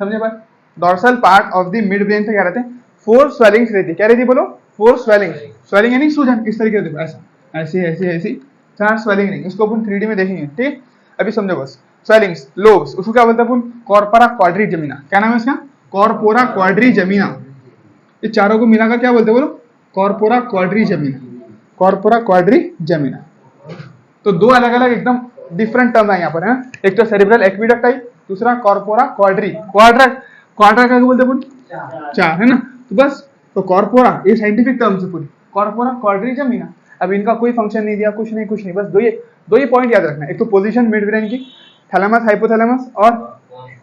समझे बात। Dorsal part of the mid brain से क्या रहते हैं, 4 स्वेलिंग्स रहती है, क्या रहती है बोलो, 4 स्वेलिंग, स्वेलिंग यानी सूजन, इस तरीके से देखो, ऐसा ऐसे ऐसे ऐसी 4 स्वेलिंग नहीं, इसको अपन 3D में देखेंगे, ठीक। अभी समझो बस, स्वेलिंग्स, लोब्स, उसको क्या बोलते हैं अपन, कॉर्पोरा क्वाड्रिजेमिना, क्या नाम है इसका, कॉर्पोरा क्वाड्रिजेमिना। ये चारों को मिलाकर क्या बोलते हैं बोलो, कॉर्पोरा क्वाड्रिजेमिना, कॉर्पोरा क्वाड्रिजेमिना। तो दो अलग अलग एकदम डिफरेंट टर्म है यहाँ पर, है, एक तो सेरिब्रल एक्विडक्ट आई, दूसरा कॉर्पोरा क्वाड्री, क्वाड्रा क्या बोलते हैं, चार, है ना। तो बस तो कॉर्पोरा ये साइंटिफिक टर्म्स है पूरी, कॉर्पोरा क्वाड्रिजेमिना। अब इनका कोई फंक्शन नहीं दिया, कुछ नहीं, बस दो ही पॉइंट याद रखना है, एक तो पोजीशन मिड ब्रेन की, थैलेमस हाइपोथैलेमस और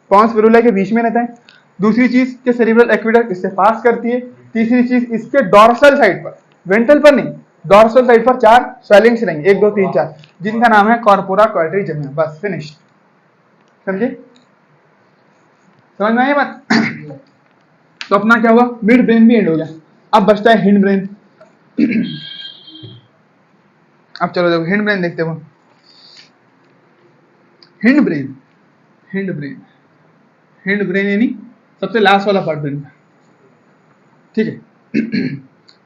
पॉन्स वेरुला के बीच में रहता है, दूसरी चीज के सेरिब्रल एक्विडक्ट इससे पास करती है, तीसरी चीज इसके डॉर्सल साइड पर, वेंट्रल पर नहीं, डॉर्सल साइड पर 4 स्वेलिंग्स रहेंगे, 1 2 3 4, जिनका नाम है कॉर्पोरा क्वाड्रिजेमिना। बस फिनिश, समझे, समझ में आया बात। तो अपना क्या हुआ, मिड ब्रेन भी एंड हो गया, अब बचता है हिंड ब्रेन। अब चलो देखो हिंड ब्रेन देखते हो, हिंड ब्रेन यानी सबसे लास्ट वाला पार्ट ब्रेन का, ठीक है।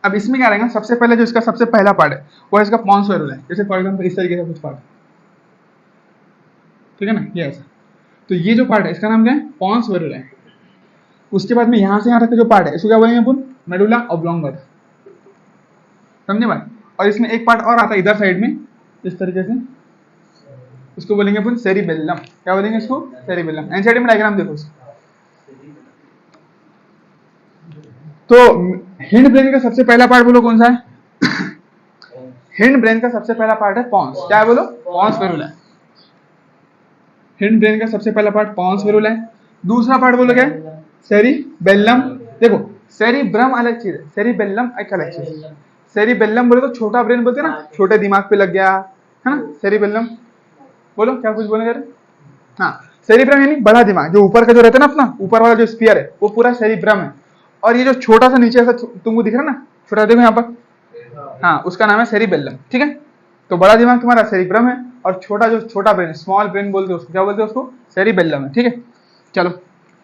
अब इसमें क्या रहेगा, सबसे पहले जो इसका सबसे पहला पार्ट है वो है इसका पॉन्स वेरुला, जैसे फॉर एग्जांपल इस तरीके का कुछ पार्ट, ठीक है ना, ये ऐसा। तो ये जो पार्ट है इसका नाम क्या है, पॉन्स वेरुला है। उसके बाद में यहां से यहां तक जो पार्ट है इसको क्या बोलेंगे अपन, मेडुला ऑब्लोंगस, समझे बात। और इसमें एक पार्ट और आता है इधर साइड में इस तरीके से, उसको बोलेंगे अपन सेरिबेलम, क्या बोलेंगे इसको, सेरिबेलम। एनसीईआरटी में डायग्राम देखो, तो हिंड ब्रेन का सबसे पहला पार्ट बोलो कौन सा है? हिंड ब्रेन का सबसे पहला पार्ट है पॉन्स। क्या है बोलो? Pond's Ferula. हिंड ब्रेन का सबसे पहला पार्ट पॉन्स फेरुला है। दूसरा पार्ट बोलो क्या है? सेरिबेल्लम। देखो सेरिब्रम अलग चीज है, सेरिबेल्लम एक अलग चीज है। सेरिबेल्लम बोले तो छोटा ब्रेन बोलते हैं ना, छोटे दिमाग पे लग गया है ना, सेरिबेल्लम। बोलो क्या कुछ बोले? हाँ, सेरिब्रम यानी बड़ा दिमाग, जो ऊपर का जो रहता है ना, अपना ऊपर वाला जो स्फीयर है वो पूरा सेरिब्रम है। और ये जो छोटा सा नीचे ऐसा तुमको दिख रहा है ना, छोटा देखो यहाँ पर, हाँ, उसका नाम है सेरिबेल्लम। ठीक है, तो बड़ा दिमाग तुम्हारा सेरिब्रम है और छोटा जो छोटा ब्रेन, स्मॉल ब्रेन बोलते हैं उसको, क्या बोलते हैं उसको? सेरिबेल्लम है। ठीक है, चलो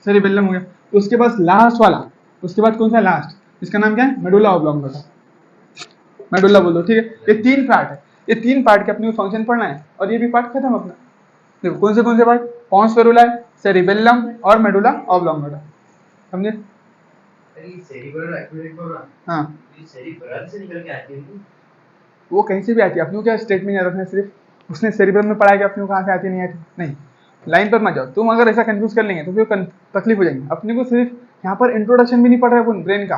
सेरिबेल्लम हो गया। उसके बाद लास्ट वाला, उसके बाद कौन सा लास्ट, इसका नाम क्या है? Medulla oblongata. मेडुला बोल दो। ठीक है, ये 3 पार्ट है, ये 3 पार्ट के अपने को फंक्शन पढ़ना है और ये भी पार्ट खत्म अपना। देखो कौन से पार्ट? पॉन्स फेरुला, सेरिबेल्लम और मेडुला ऑब्लोंगेटा। समझे? सेरिब्रल एक्टिवेट बोलना, हाँ, ये सेरिब्रल से निकल के आती है। वो कहीं से भी आती है, अपने को क्या स्टेटमेंट याद रखना है, सिर्फ उसने सेरिब्रम में पढ़ा है कि अपने को कहाँ से आती नहीं आती। नहीं, लाइन पर मत जाओ तुम, अगर ऐसा कंफ्यूज कर लेंगे तो फिर तकलीफ हो जाएगी। अपने को सिर्फ यहाँ पर इंट्रोडक्शन भी नहीं पढ़ रहे अपन ब्रेन का।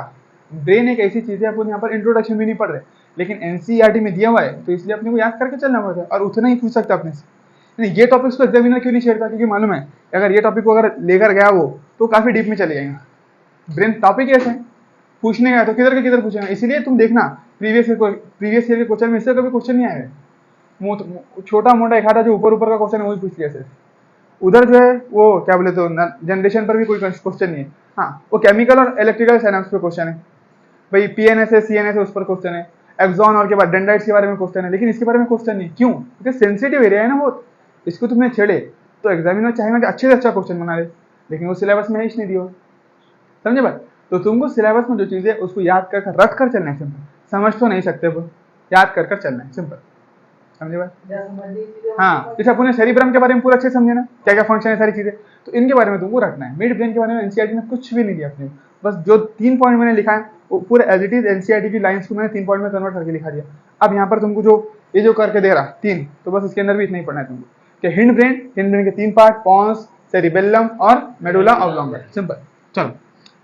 ब्रेन एक ऐसी चीज है, अपन यहाँ पर इंट्रोडक्शन भी नहीं पढ़ रहे, लेकिन एनसीईआरटी में दिया हुआ है तो इसलिए अपने को याद करके चलना पड़ता है और उतना ही पूछ सकता है अपने से। ये टॉपिक्स को एग्जामिनर क्यों नहीं छेड़ता? क्योंकि मालूम है अगर ये टॉपिक को अगर लेकर गया वो तो काफी डीप में चले जाएगा। ब्रेन टॉपिक ऐसे है, पूछने गया तो किधर के किधर पूछेगा। इसीलिए तुम देखना प्रीवियस ईयर के क्वेश्चन में इससे कभी क्वेश्चन नहीं आएगा। छोटा मोटा एक आधा जो ऊपर का क्वेश्चन है वही पूछ लिया सिर्फ। उधर जो है वो क्या बोले तो जनरेशन पर भी कोई क्वेश्चन नहीं है। हाँ, वो केमिकल और इलेक्ट्रिकल साइनेप्स पे क्वेश्चन है भाई, पीएनएस है, सीएनएस है, उस पर क्वेश्चन है। एक्सॉन और के बाद डेंड्राइट्स के बारे में क्वेश्चन है, लेकिन इसके बारे में क्वेश्चन नहीं। क्यों? क्योंकि सेंसिटिव एरिया है ना वो, इसको तुमने छेड़े तो एग्जामिनर चाहेगा कि अच्छे से अच्छा क्वेश्चन बना ले, लेकिन वो सिलेबस में है ही नहीं दिया। समझे बात? तो तुमको सिलेबस में जो चीज़ है उसको याद कर रख कर चलना है। सिंपल, समझ तो नहीं सकते वो, याद कर चलना है। सिंपल, समझे बात? हाँ, जैसे अपने सेरिब्रम के बारे में पूरा अच्छे समझे ना, क्या क्या फंक्शन है, सारी चीजें, तो इनके बारे में तुमको रखना है। मिड ब्रेन के बारे में एनसीईआरटी ने कुछ भी नहीं दिया अपने, बस जो 3 पॉइंट मैंने लिखा है वो पूरे एज इट इज एनसीईआरटी की लाइंस को मैंने 3 पॉइंट में कन्वर्ट करके लिखा दिया। अब यहाँ पर तुमको जो ये जो करके दे रहा 3, तो बस इसके अंदर भी इतना ही पढ़ना है तुमको कि हिंड ब्रेन के 3 पार्ट, पॉन्स, सेरिबेल्लम और मेडुला ऑब्लोंगेटा। सिंपल। चलो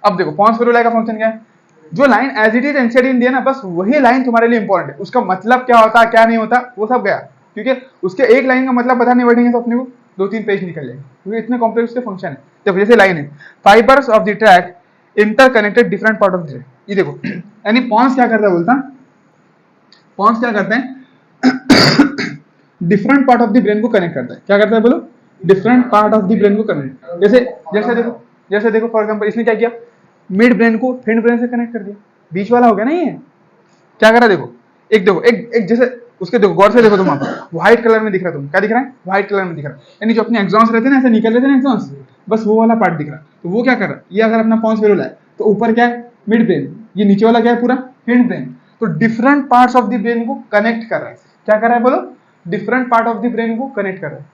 अब देखो पॉन्स फेरुला का फंक्शन क्या है। जो line as it is NCERT ने दिया ना, बस वही लाइन तुम्हारे लिए इंपॉर्टेंट है। उसका मतलब क्या होता है क्या नहीं होता वो सब गया, क्योंकि उसके एक लाइन का मतलब पता नहीं बैठेंगे तो अपने को 2-3 पेज निकल जाएंगे, क्योंकि इतने कॉम्प्लेक्स के फंक्शन है। देखो जैसे लाइन है, fibres of the track interconnected different part of the track. ये देखो यानी पॉन्स क्या करता है, बोलता पॉन्स क्या करते हैं different part of the brain को कनेक्ट करता है। क्या करता है बोलो? Different part of the brain को कनेक्ट। जैसे देखो फॉर एग्जांपल इसने क्या किया, मिड ब्रेन को हिंड ब्रेन से कनेक्ट कर दिया, बीच वाला हो गया ना ये। क्या करा देखो, एक जैसे उसके देखो, गौर से देखो तुम, व्हाइट कलर में दिख रहा है, तुम क्या दिख रहा है? व्हाइट कलर में दिख रहा है, यानी जो अपने एग्जॉन्स रहते हैं ना, ऐसे निकल रहे थे ना एग्जॉन्स, बस वो वाला पार्ट दिख रहा है। तो वो क्या कर रहा है, ये अगर अपना पॉन्स फेरुला है तो ऊपर क्या है? मिड ब्रेन, ये नीचे वाला क्या है? पूरा हिंड ब्रेन। तो different parts of the brain को कनेक्ट कर रहा है। क्या कर रहा है बोलो? Different part of the brain को कनेक्ट कर रहा है।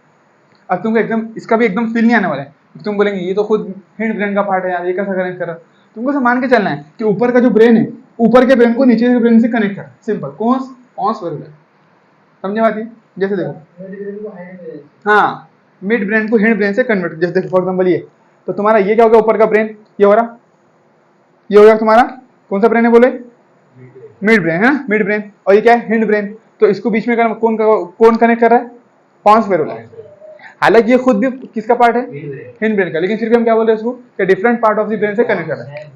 अब तुमको एकदम इसका भी एकदम फील नहीं आने वाला है, तुम बोलेंगे ये तो खुद हिंड ब्रेन का पार्ट है यार, ये कैसा कनेक्ट कर रहा है। तुमको मान के चलना है कि ऊपर का जो ब्रेन है, ऊपर के ब्रेन को नीचे के ब्रेन से कनेक्ट कर। सिंपल, पॉन्स फेरुला। समझे बात? ये जैसे देखो, हाँ, मिड ब्रेन को हिंड ब्रेन से कन्वर्ट। जैसे देखो फॉर एग्जांपल ये, तो तुम्हारा ये क्या हो गया? ऊपर का ब्रेन ये हो रहा, ये हो गया तुम्हारा कौन सा ब्रेन है बोले? मिड ब्रेन है, मिड ब्रेन। और ये क्या है? Hind brain. तो इसको बीच में कौन कनेक्ट कर रहा है? पॉन्स फेरुला। हालांकि ये खुद भी किसका पार्ट है? हिंड ब्रेन का, लेकिन फिर भी हम क्या बोल रहे हैं इसको कि different part of the brain से कनेक्ट कर रहा है।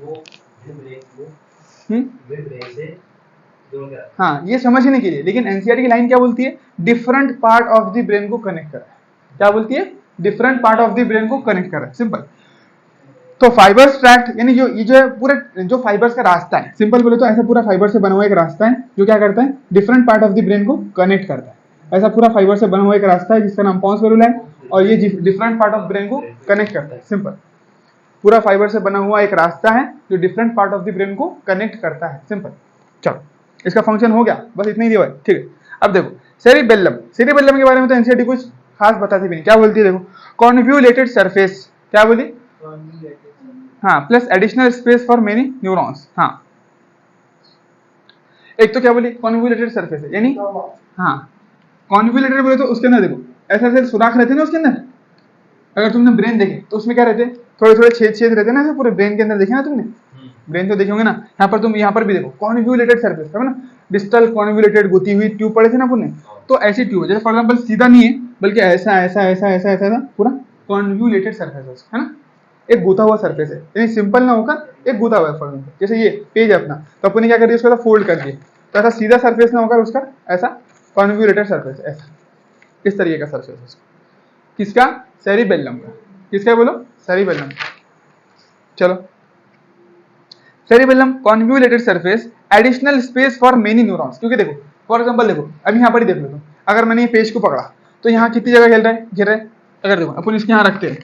हाँ, ये समझने के लिए। लेकिन एनसीईआरटी की लाइन क्या बोलती है? Different part of the brain को कनेक्ट कर रहा है। क्या बोलती है? Different part of the brain को कनेक्ट कर रहा है। सिंपल। तो फाइबर्स ट्रैक्ट यानी ये जो है पूरे जो फाइबर्स का रास्ता है, सिंपल बोले तो ऐसा पूरा फाइबर से बना हुआ एक रास्ता है जो क्या करता है? Different part of the brain को कनेक्ट करता है। ऐसा पूरा फाइबर से बना हुआ एक रास्ता है जिसका नाम पॉन्स फेरुला है, और ये डिफरेंट पार्ट ऑफ ब्रेन को कनेक्ट करता है। सिंपल, पूरा फाइबर से बना हुआ एक रास्ता है जो different part of the brain को कनेक्ट करता है। सिंपल। चलो इसका फंक्शन हो गया, बस इतना ही दिया है। ठीक है, अब देखो सेरिबेल्लम के बारे में तो एनसीईआरटी कुछ खास बताती भी नहीं। क्या बोलती है देखो, कॉन्व्यूलेटेड सरफेस। क्या बोली? हाँ, plus additional space for many neurons. हाँ, एक तो क्या बोली? कॉन्व्यूलेटेड सरफेस है, यानी हाँ, कॉन्व्यूलेटेड बोले तो उसके अंदर देखो ऐसे ऐसे सुराख रहते हैं ना उसके अंदर। अगर तुमने ब्रेन देखे तो उसमें क्या रहते हैं? थोड़े थोड़े छेद रहते हैं ना, ऐसे पूरे ब्रेन के अंदर देखे ना तुमने, ब्रेन तो देखे होंगे ना, यहाँ पर तुम यहाँ पर भी देखो कॉन्व्यूलेटेड सरफेस है ना, डिस्टल कॉन्व्यूलेटेड गुती हुई ट्यूब पढ़े थे ना अपन ने, तो ऐसी ट्यूब है जैसे फॉर एग्जाम्पल सीधा नहीं है बल्कि ऐसा ऐसा ऐसा ऐसा ऐसा ऐसा पूरा कॉन्व्यूलेटेड सरफेस है ना, एक गुथा हुआ सरफेस है, यानी सिंपल ना होकर एक गुथा हुआ है। फॉर एग्जाम्पल जैसे ये पेज है अपना, तो अपन ने क्या कर दिया उसको फोल्ड कर दिया, तो ऐसा सीधा सरफेस ना होकर उसका ऐसा कॉन्व्यूलेटेड सरफेस, ऐसा किस तरीके का सरफेस है उसका, किसका, सेरिबेलम का, किसका बोलो, सेरिबेलम। चलो, cerebellum convoluted surface, additional space for many neurons, क्योंकि देखो फॉर एग्जांपल देखो अभी यहाँ पर ही देख लो तुम, अगर मैंने ये पेज को पकड़ा तो यहाँ कितनी जगह घेर रहा है, घेर रहा है, अगर देखो अपन इसके यहाँ रखते हैं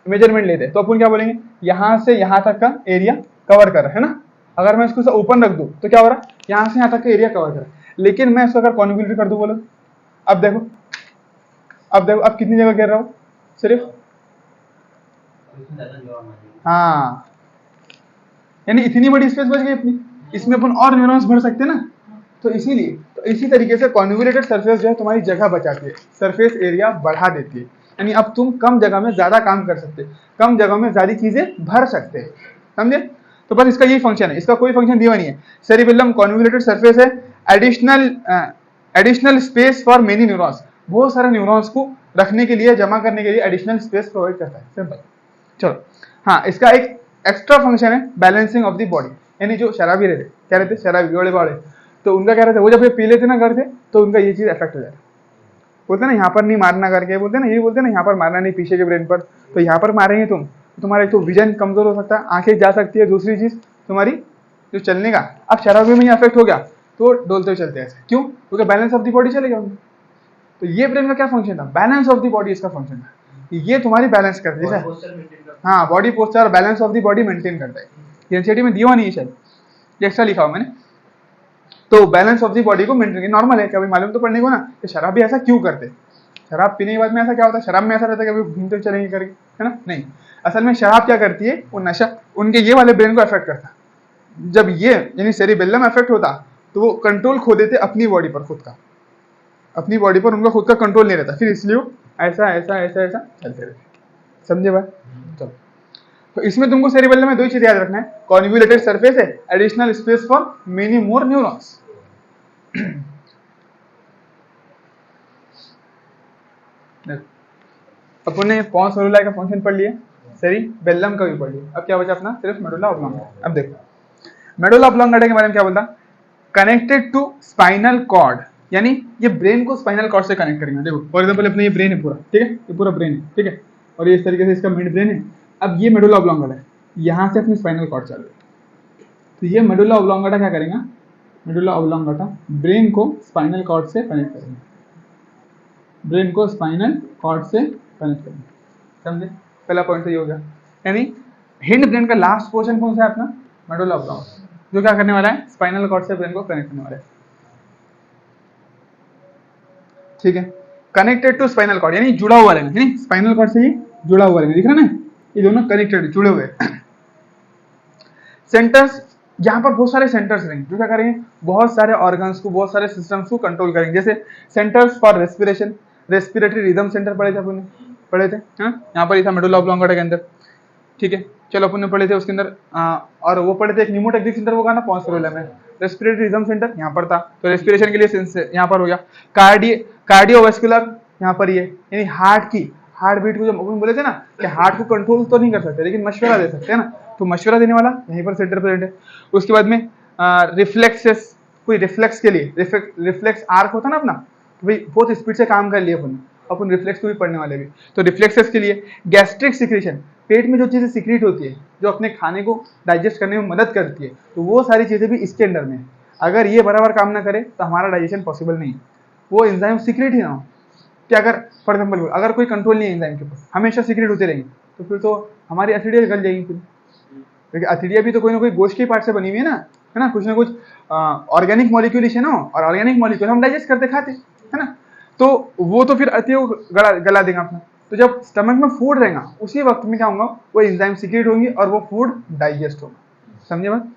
मेजरमेंट लेते हैं तो अपन क्या बोलेंगे, यहाँ से यहाँ तक का एरिया कवर कर रहा है ना, अगर मैं इसको ओपन रख दूं तो क्या हो रहा है, यहाँ से यहाँ तक का एरिया कवर कर रहा है, लेकिन मैं इसको अगर कॉन्व्यूलेट कर दूं बोलो, अब देखो अब कितनी जगह घेर रहा हूँ सिर्फ, हाँ यानी इतनी बड़ी स्पेस बच गई अपनी, इसमें अपन और न्यूरॉन्स भर सकते हैं ना, तो इसीलिए तो इसी तरीके से कॉन्व्यूलेटेड सरफेस जो है तुम्हारी जगह बचाती है, सरफेस एरिया बढ़ा देती है, यानी अब तुम कम जगह में ज्यादा काम कर सकते, कम जगह में ज्यादा चीजें भर सकते हैं, समझे। तो बस इसका यही फंक्शन है, इसका कोई फंक्शन दिया नहीं है। सेरिबेलम कॉन्व्यूलेटेड सरफेस है, additional space for many neurons, बहुत सारे न्यूरॉन्स को रखने के लिए, जमा करने के लिए एडिशनल स्पेस प्रोवाइड करता है, सिंपल। चलो हाँ, इसका एक एक्स्ट्रा फंक्शन है बैलेंसिंग ऑफ द बॉडी, यानी जो शराबी रहते, क्या रहते, शराबी बड़े बड़े, तो उनका क्या रहता है, वो जब ये पी लेते ना घर से तो उनका ये चीज इफेक्ट हो जाता है, बोलते ना यहाँ पर नहीं मारना करके, बोलते ना, ये बोलते ना यहाँ पर मारना नहीं, पीछे के ब्रेन पर, तो यहाँ पर मारेंगे तुम, तुम्हारा एक तो विजन कमजोर हो सकता है, आंखें जा सकती है, दूसरी चीज तुम्हारी जो चलने का, अब शराबी में अफेक्ट हो गया तो डोलते हुए चलते हैं ऐसे, क्यों, क्योंकि बैलेंस ऑफ द बॉडी चलेगा उनका। तो ये ब्रेन का क्या फंक्शन था, बैलेंस ऑफ द बॉडी इसका फंक्शन था, ये तुम्हारी बैलेंस करती है, हाँ body posture balance of the body maintain करता है, एनसीईआरटी में दिया नहीं है शायद, एक्स्ट्रा लिखा हुआ मैंने, तो बैलेंस ऑफ द बॉडी को मेंटेन, नॉर्मल है, कभी मालूम तो पड़ने को ना कि शराब भी ऐसा क्यों करते, शराब पीने के बाद में ऐसा क्या होता है, शराब में ऐसा रहता है कि अभी घूमते चलेंगे करके, है ना, नहीं, असल में शराब क्या करती है, वो नशा उनके ये वाले ब्रेन को अफेक्ट करता, जब ये यानी सेरिबेलम अफेक्ट होता तो वो कंट्रोल खो देते अपनी बॉडी पर, खुद का, अपनी बॉडी पर उनका खुद का कंट्रोल नहीं रहता, फिर इसलिए ऐसा ऐसा ऐसा ऐसा चलते रहते, समझे बात। चलो, तो इसमें तुमको सेरिबेलम में दो ही चीज याद रखना है, कॉन्व्यूलेटेड सरफेस है, additional space for many more neurons. अपन ने पॉन्स मेडुला का फंक्शन पढ़ लिया, सेरिबेलम का भी पढ़ लिया, अब क्या बचा अपना सिर्फ मेडुला ऑब्लोंगेटा। अब देखो मेडुला ऑब्लोंगेटा के बारे में क्या बोलता, कनेक्टेड टू स्पाइनल कॉर्ड, यानी ये ब्रेन को स्पाइनल कॉर्ड से कनेक्ट करेंगे। देखो फॉर एग्जांपल अपने ये ब्रेन है पूरा, ठीक है, ये पूरा ब्रेन है, ठीक है, और ये इस तरीके से इसका मिड ब्रेन है, अब ये मेडुला ऑब्लोंगेटा है, यहाँ से अपनी स्पाइनल कॉर्ड चल रही है, तो ये मेडुला ऑब्लोंगेटा क्या करेगा, मेडुला ऑब्लोंगेटा ब्रेन को स्पाइनल कॉर्ड से कनेक्ट करेंगे, ब्रेन को स्पाइनल कॉर्ड से कनेक्ट करेंगे, समझे, पहला पॉइंट तो ये हो गया, यानी हिंड ब्रेन का लास्ट पोर्शन कौन सा है अपना, मेडुला ऑब्लोंगेटा, जो क्या करने वाला है, स्पाइनल कॉर्ड से ब्रेन को कनेक्ट करने वाला है, ठीक है, कनेक्टेड टू स्पाइनल कॉर्ड यानी जुड़ा हुआ रहेगा, यानी स्पाइनल कॉर्ड से ही जुड़ा हुआ रहेगा, दिख रहा है ना, ये दोनों कनेक्टेड जुड़े हुए। सेंटर्स, यहाँ पर बहुत सारे सेंटर्स रहेंगे जो क्या करेंगे, बहुत सारे ऑर्गन्स को, बहुत सारे सिस्टम्स को कंट्रोल करेंगे, जैसे centres for respiration, respiratory rhythm centre पढ़े थे अपन ने, पढ़े थे, हाँ यहाँ पर ही था मेडुला ऑब्लोंगेटा के अंदर, ठीक है, चलो अपन ने पढ़े थे उसके अंदर, और वो पढ़े थे एक न्यूमोटेक्निक सेंटर, वो कहा ना पॉन्स मेडुला में, रेस्पिरेटरी रिदम सेंटर यहाँ पर था, तो रेस्पिरेशन के लिए यहाँ पर हो गया, कार्डियोवास्कुलर यहाँ पर ये, यानी हार्ट की हार्ट बीट को, जब अपन बोले थे ना कि हार्ट को कंट्रोल तो नहीं कर सकते लेकिन मशवरा दे सकते हैं ना, तो मशवरा देने वाला यहीं पर सेंटर प्रेजेंट है। उसके बाद में रिफ्लेक्सेस, कोई रिफ्लेक्स के लिए, रिफ्लेक्स आर्क होता ना अपना, भाई बहुत स्पीड से काम कर लिया अपन रिफ्लेक्स को भी पढ़ने वाले भी, तो रिफ्लेक्सेस के लिए गैस्ट्रिक सिक्रीशन, पेट में जो चीजें सिक्रीट होती है जो अपने खाने को डाइजेस्ट करने में मदद करती है, तो वो सारी चीजें भी इसके अंडर में है, अगर ये बराबर काम ना करे तो हमारा डाइजेशन पॉसिबल नहीं है, वो एंजाइम सिक्रीट ही ना हो, कि अगर फॉर एग्जाम्पल अगर कोई कंट्रोल नहीं है एंजाइम के पास, हमेशा सिक्रीट होते रहेंगे, तो फिर तो हमारी एसिडिया गल जाएगी फिर, क्योंकि एसिडिया भी तो कोई ना कोई गोश्त के पार्ट से बनी हुई है ना कुछ ना कुछ ऑर्गेनिक मॉलिक्यूल है ना, और ऑर्गेनिक मॉलिक्यूल हम डाइजेस्ट करते खाते है ना, तो वो तो फिर अति गला देगा अपना, तो जब स्टमक में फूड रहेगा उसी वक्त में क्या होगा, वो एंजाइम सिक्रीट होंगी और वो फूड डाइजेस्ट होगा, समझे बात।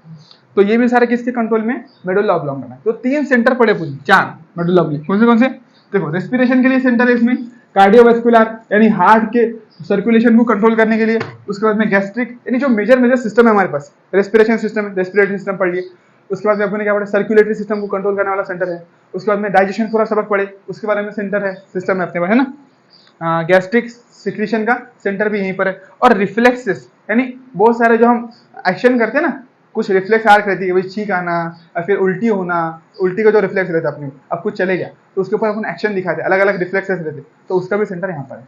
तो ये भी सारे किसके कंट्रोल में, मेडुला ऑब्लोंगेटा। तो 3 सेंटर पड़े पूरी, 4 मेडुला ऑब्लोंगेटा, कौन से, देखो रेस्पिरेशन के लिए सेंटर है इसमें, कार्डियोवास्कुलर यानी हार्ट के सर्कुलेशन को कंट्रोल करने के लिए, उसके बाद में गैस्ट्रिक यानी जो मेजर मेजर सिस्टम है हमारे पास, रेस्पिरेशन सिस्टम, रेस्पिरेटरी सिस्टम पढ़ लिए, उसके बाद में अपने क्या पढ़े, सर्कुलेटरी सिस्टम को कंट्रोल करने वाला सेंटर है, उसके बाद में डाइजेशन पूरा सबक पढ़े, उसके बारे में सेंटर है, सिस्टम है अपने पास, है ना। गैस्ट्रिक सिक्रीशन का सेंटर भी यहीं पर है। और रिफ्लेक्सेस यानी बहुत सारे जो हम एक्शन करते हैं ना, कुछ रिफ्लेक्स आर्क रहती है, भाई छींक आना या फिर उल्टी होना, उल्टी का जो रिफ्लेक्स रहता है अपने, अब कुछ चले गया तो उसके ऊपर अपन एक्शन दिखाते हैं, अलग अलग रिफ्लेक्सेस रहते हैं, तो उसका भी सेंटर यहाँ पर है।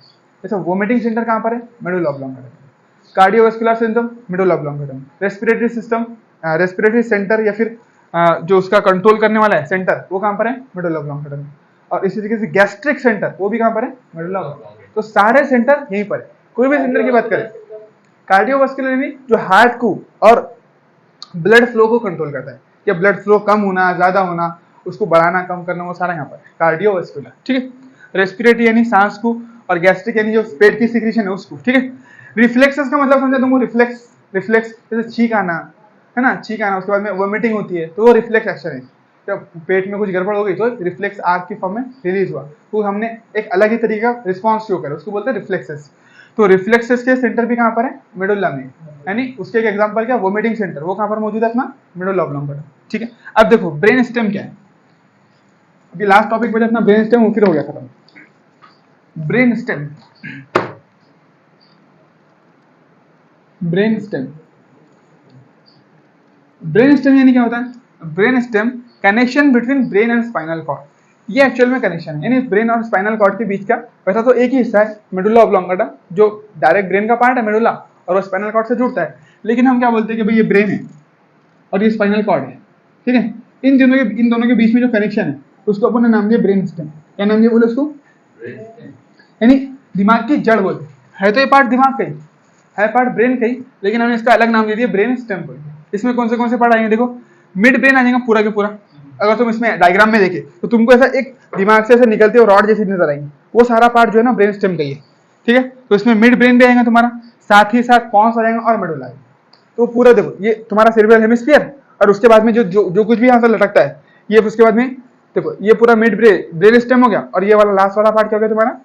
जैसे वोमिटिंग सेंटर कहाँ पर है, medulla oblongata. Cardiovascular system, medulla oblongata. Respiratory system, respiratory centre या फिर जो उसका कंट्रोल करने वाला है सेंटर, वो कहाँ पर है, मेडुला ऑब्लोंगेटा में। और इसी तरीके से गैस्ट्रिक सेंटर, वो भी कहाँ पर है, मेडुला ऑब्लोंगेटा। तो सारे सेंटर यहीं पर है। कोई भी सेंटर की बात करें, कार्डियोवास्कुलर यानी जो हार्ट को और ब्लड फ्लो को कंट्रोल करता है, कि ब्लड फ्लो कम होना, ज्यादा होना, उसको बढ़ाना, कम करना, वो सारा यहाँ पर कार्डियोवास्कुलर, ठीक है। रेस्पिरेटरी यानी सांस को, और गैस्ट्रिक यानी जो पेट की सिक्रीशन है उसको, ठीक है। रिफ्लेक्सेस का मतलब समझा तुमको, रिफ्लेक्स, रिफ्लेक्स जैसे छींक आना, है ना, छींक आना, उसके बाद में वोमिटिंग होती है तो वो रिफ्लेक्स एक्शन है। जब पेट में कुछ गड़बड़ हो गई तो रिफ्लेक्स आर्क की फॉर्म में रिलीज हुआ, तो हमने एक अलग ही तरीके का रिस्पॉन्स शो करा, उसको बोलते हैं रिफ्लेक्सेस। तो रिफ्लेक्सेस के सेंटर भी कहाँ पर है, मेडुला में, यानी उसके एक एग्जांपल क्या, वोमिटिंग सेंटर, वो कहाँ पर मौजूद है अपना, मेडुला ऑब्लोंगेटा, ठीक है। अब देखो ब्रेन स्टेम क्या है, अभी लास्ट टॉपिक बचा अपना ब्रेन स्टेम, फिर हो गया खत्म। Brain stem, brain stem, brain stem यानी क्या होता है, brain stem connection between brain and spinal cord, ये एक्चुअल में कनेक्शन है, यानी ब्रेन और स्पाइनल कॉर्ड के बीच का, वैसा तो एक ही हिस्सा है मेडुला ऑब्लोंगेटा, जो डायरेक्ट ब्रेन का पार्ट है मेडुला, और वो स्पाइनल कॉर्ड से जुड़ता है, लेकिन हम क्या बोलते हैं कि भाई ये ब्रेन है और ये स्पाइनल कॉर्ड है, ठीक है। इन दोनों के बीच में जो कनेक्शन है उसको अपन ने नाम दिया ब्रेन स्टेम। क्या नाम दिया बोले उसको, यानी दिमाग की जड़ बोलते है, तो ये पार्ट दिमाग का ही है, पार्ट ब्रेन का ही, लेकिन हमने इसका अलग नाम दे दिया ब्रेन स्टेम बोल के। इसमें कौन से पार्ट आएंगे, देखो मिड ब्रेन आ जाएगा पूरा के पूरा, अगर तुम इसमें डायग्राम में देखे तो तुमको ऐसा एक दिमाग से ऐसे निकलते हुए रॉड जैसी नजर आएंगी, वो सारा पार्ट जो है ना ब्रेन स्टेम का ही है, ठीक है। तो इसमें मिड ब्रेन भी आएगा तुम्हारा, साथ ही साथ पॉन्स आ जाएगा और मेडुला आएगा। तो पूरा देखो ये तुम्हारा सेरेब्रल हेमिस्फीयर, और उसके बाद में जो कुछ भी यहाँ से लटकता है ये, उसके बाद में देखो ये पूरा मिड ब्रेन स्टेम हो गया, और ये वाला लास्ट वाला पार्ट क्या हो गया तुम्हारा,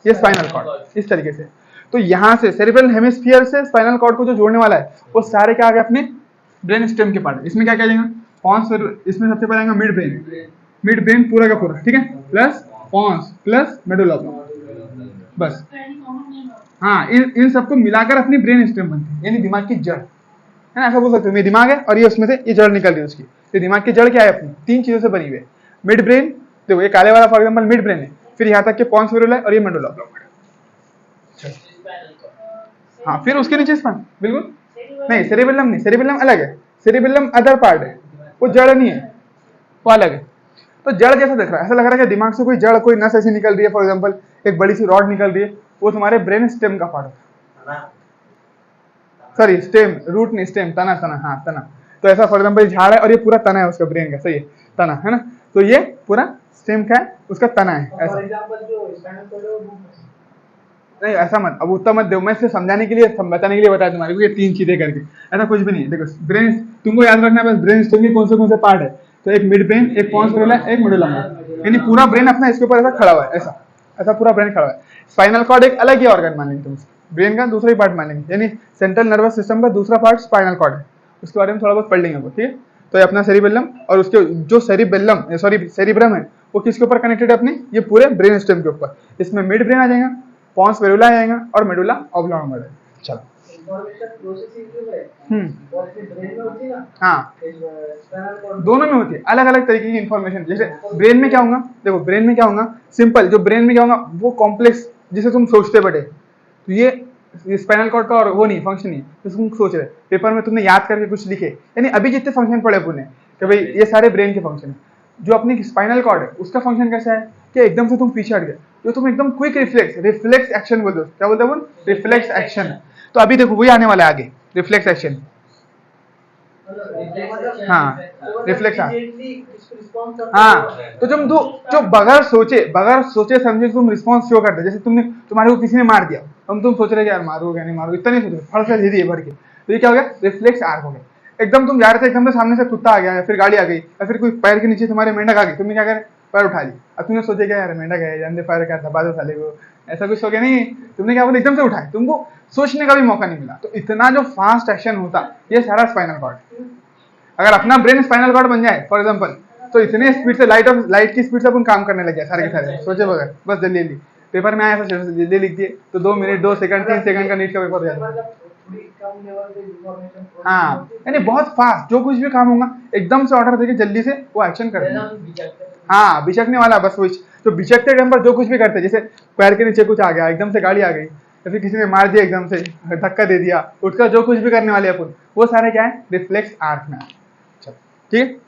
ये स्पाइनल कॉर्ड, इस तरीके से। तो यहाँ से सेरेब्रल हेमिस्फीयर से स्पाइनल कॉर्ड को जो जोड़ने वाला है वो सारे क्या आ गए अपने ब्रेन स्टेम के पार्ट। इसमें क्या क्या जाएगा, पॉन्स, इसमें सबसे पहले आएगा मिड ब्रेन पूरा का पूरा, ठीक है, plus pons plus medulla oblongata, बस। हाँ, इन सबको मिलाकर अपनी ब्रेन स्टेम बनती है, यानी दिमाग की जड़, है ना, ऐसा बोल सकते हो। ये दिमाग है और ये उसमें से ये जड़ निकल रही है उसकी। तो दिमाग की जड़ क्या है अपनी, तीन चीजों से बनी हुई है। मिड ब्रेन, देखो ये काले वाला फॉर एग्जांपल मिड ब्रेन है, फिर यहाँ तक के पॉन्स मेडुला और ये मेडुला ऑब्लोंगेटा। हाँ, फिर उसके नीचे स्पाइन, बिल्कुल नहीं, सेरिबेलम नहीं, सेरिबेलम अलग है, सेरिबेलम अदर पार्ट है, वो जड़ नहीं है, वो अलग है। तो जड़ जैसा दिख रहा है, ऐसा लग रहा है कि दिमाग से कोई जड़, कोई नस ऐसी निकल रही है, फॉर एग्जांपल एक बड़ी सी रॉड निकल रही है, वो तुम्हारे ब्रेन स्टेम का पार्ट होता है, सॉरी स्टेम, रूट नहीं, स्टेम, तना, हाँ तना। तो ऐसा फॉर एग्जांपल झाड़ है और ये पूरा तना है उसका ब्रेन का, सही है, तना है ना, तो ये पूरा स्टेम का है, उसका तना है, ऐसा। नहीं ऐसा मत, अब उतना मत दो, मैं इसे समझाने के लिए, बताने के लिए बताया तुम्हारे को, ये तीन चीजें करके, ऐसा कुछ भी नहीं है। देखो ब्रेन तुमको याद रखना है बस, ब्रेन स्टेम के कौन से पार्ट है, तो एक मिड ब्रेन, एक पॉन्स मेडुला, एक मेडुला ऑब्लोंगेटा, यानी पूरा ब्रेन अपना इसके ऊपर ऐसा खड़ा हुआ है, ऐसा ऐसा पूरा ब्रेन खड़ा हुआ है। स्पाइनल कॉर्ड एक अलग ही ऑर्गन मान लेंगे तुम, ब्रेन का दूसरा ही पार्ट मान लेंगे, यानी सेंट्रल नर्वस सिस्टम का दूसरा पार्ट स्पाइनल कॉर्ड है, उसके बारे में थोड़ा बहुत पढ़ लेंगे, ठीक है। तो ये अपना सेरिबेलम, और उसके जो सेरिब्रम है वो किसके ऊपर कनेक्टेड है अपने, ये पूरे ब्रेन स्टेम के ऊपर। इसमें मिड ब्रेन आ जाएगा, पॉन्स मेडुला आ जाएगा और मेडुला ऑब्लोंगेटा। चलो हाँ, दोनों में होती है, अलग अलग तरीके की इंफॉर्मेशन। जैसे ब्रेन में क्या होगा, देखो ब्रेन में क्या होगा, सिंपल, जो ब्रेन में क्या होगा वो कॉम्प्लेक्स, जिसे तुम सोचते बड़े, तो ये स्पाइनल कॉर्ड का और वो नहीं, फंक्शन नहीं, तो तुम सोच रहे पेपर में तुमने याद करके कुछ लिखे, यानी अभी जितने फंक्शन पढ़े पुणे कि भाई ये सारे ब्रेन के फंक्शन है। जो अपनी स्पाइनल कॉर्ड है उसका फंक्शन कैसा है कि एकदम से तुम पीछे हट गए, जो तुम एकदम क्विक रिफ्लेक्स एक्शन बोलते हो, क्या बोलते हो, रिफ्लेक्स एक्शन। तो अभी देखो वही आने वाला है आगे, रिफ्लेक्स एक्शन। हाँ, रिफ्लेक्स, हाँ, तो जब जो बगैर सोचे समझे तुम रिस्पॉन्स शो करते, जैसे तुम्हारे को किसी ने मार दिया, तुम सोच रहे यार मारो क्या नहीं मारो, इतना नहीं सोच रहे, फड़ से दे दिए भर के, तो ये क्या हो गया, रिफ्लेक्स आर्क हो गया। एकदम तुम जा रहे थे, एकदम से सामने से कुत्ता आ गया, या फिर गाड़ी आ गई, या फिर कोई पैर के नीचे तुम्हारे मेंढक आ गई, तुमने क्या करे, पैर उठा ली। अब तुमने सोचा क्या यार मेंढक है, जानते पैर क्या दबा दो साले को, ऐसा कुछ हो गया नहीं। तुमने क्या बोला, एकदम से उठाए, तुमको सोचने का भी मौका नहीं मिला। तो इतना जो फास्ट एक्शन होता, ये सारा स्पाइनल कॉर्ड। अगर अपना ब्रेन स्पाइनल कॉर्ड बन जाए फॉर एग्जांपल, तो इतने स्पीड से लाइट की स्पीड से अपन काम करने लग गया सारे के सारे, सोचे बगैर बस जल्दी जल्दी पेपर में आया ऐसा जल्दी लिख दिए, तो 2 मिनट 2 सेकंड 3 सेकंड का नीट का पेपर हो जाता है। थोड़ी कम लेवल पे इंफॉर्मेशन हाँ, यानी बहुत फास्ट, जो कुछ भी काम होगा एकदम से ऑर्डर देके जल्दी से वो एक्शन कर देंगे। हाँ, बिचकने वाला बस वही, तो बिचकते टाइम पर जो कुछ भी करते, जैसे पैर के नीचे कुछ आ गया, एकदम से गाड़ी आ गई, या फिर किसी ने मार दिया, एकदम से धक्का दे दिया, उठकर जो कुछ भी करने वाले अपन, वो सारे क्या है, रिफ्लेक्स आर्क में। ठीक है।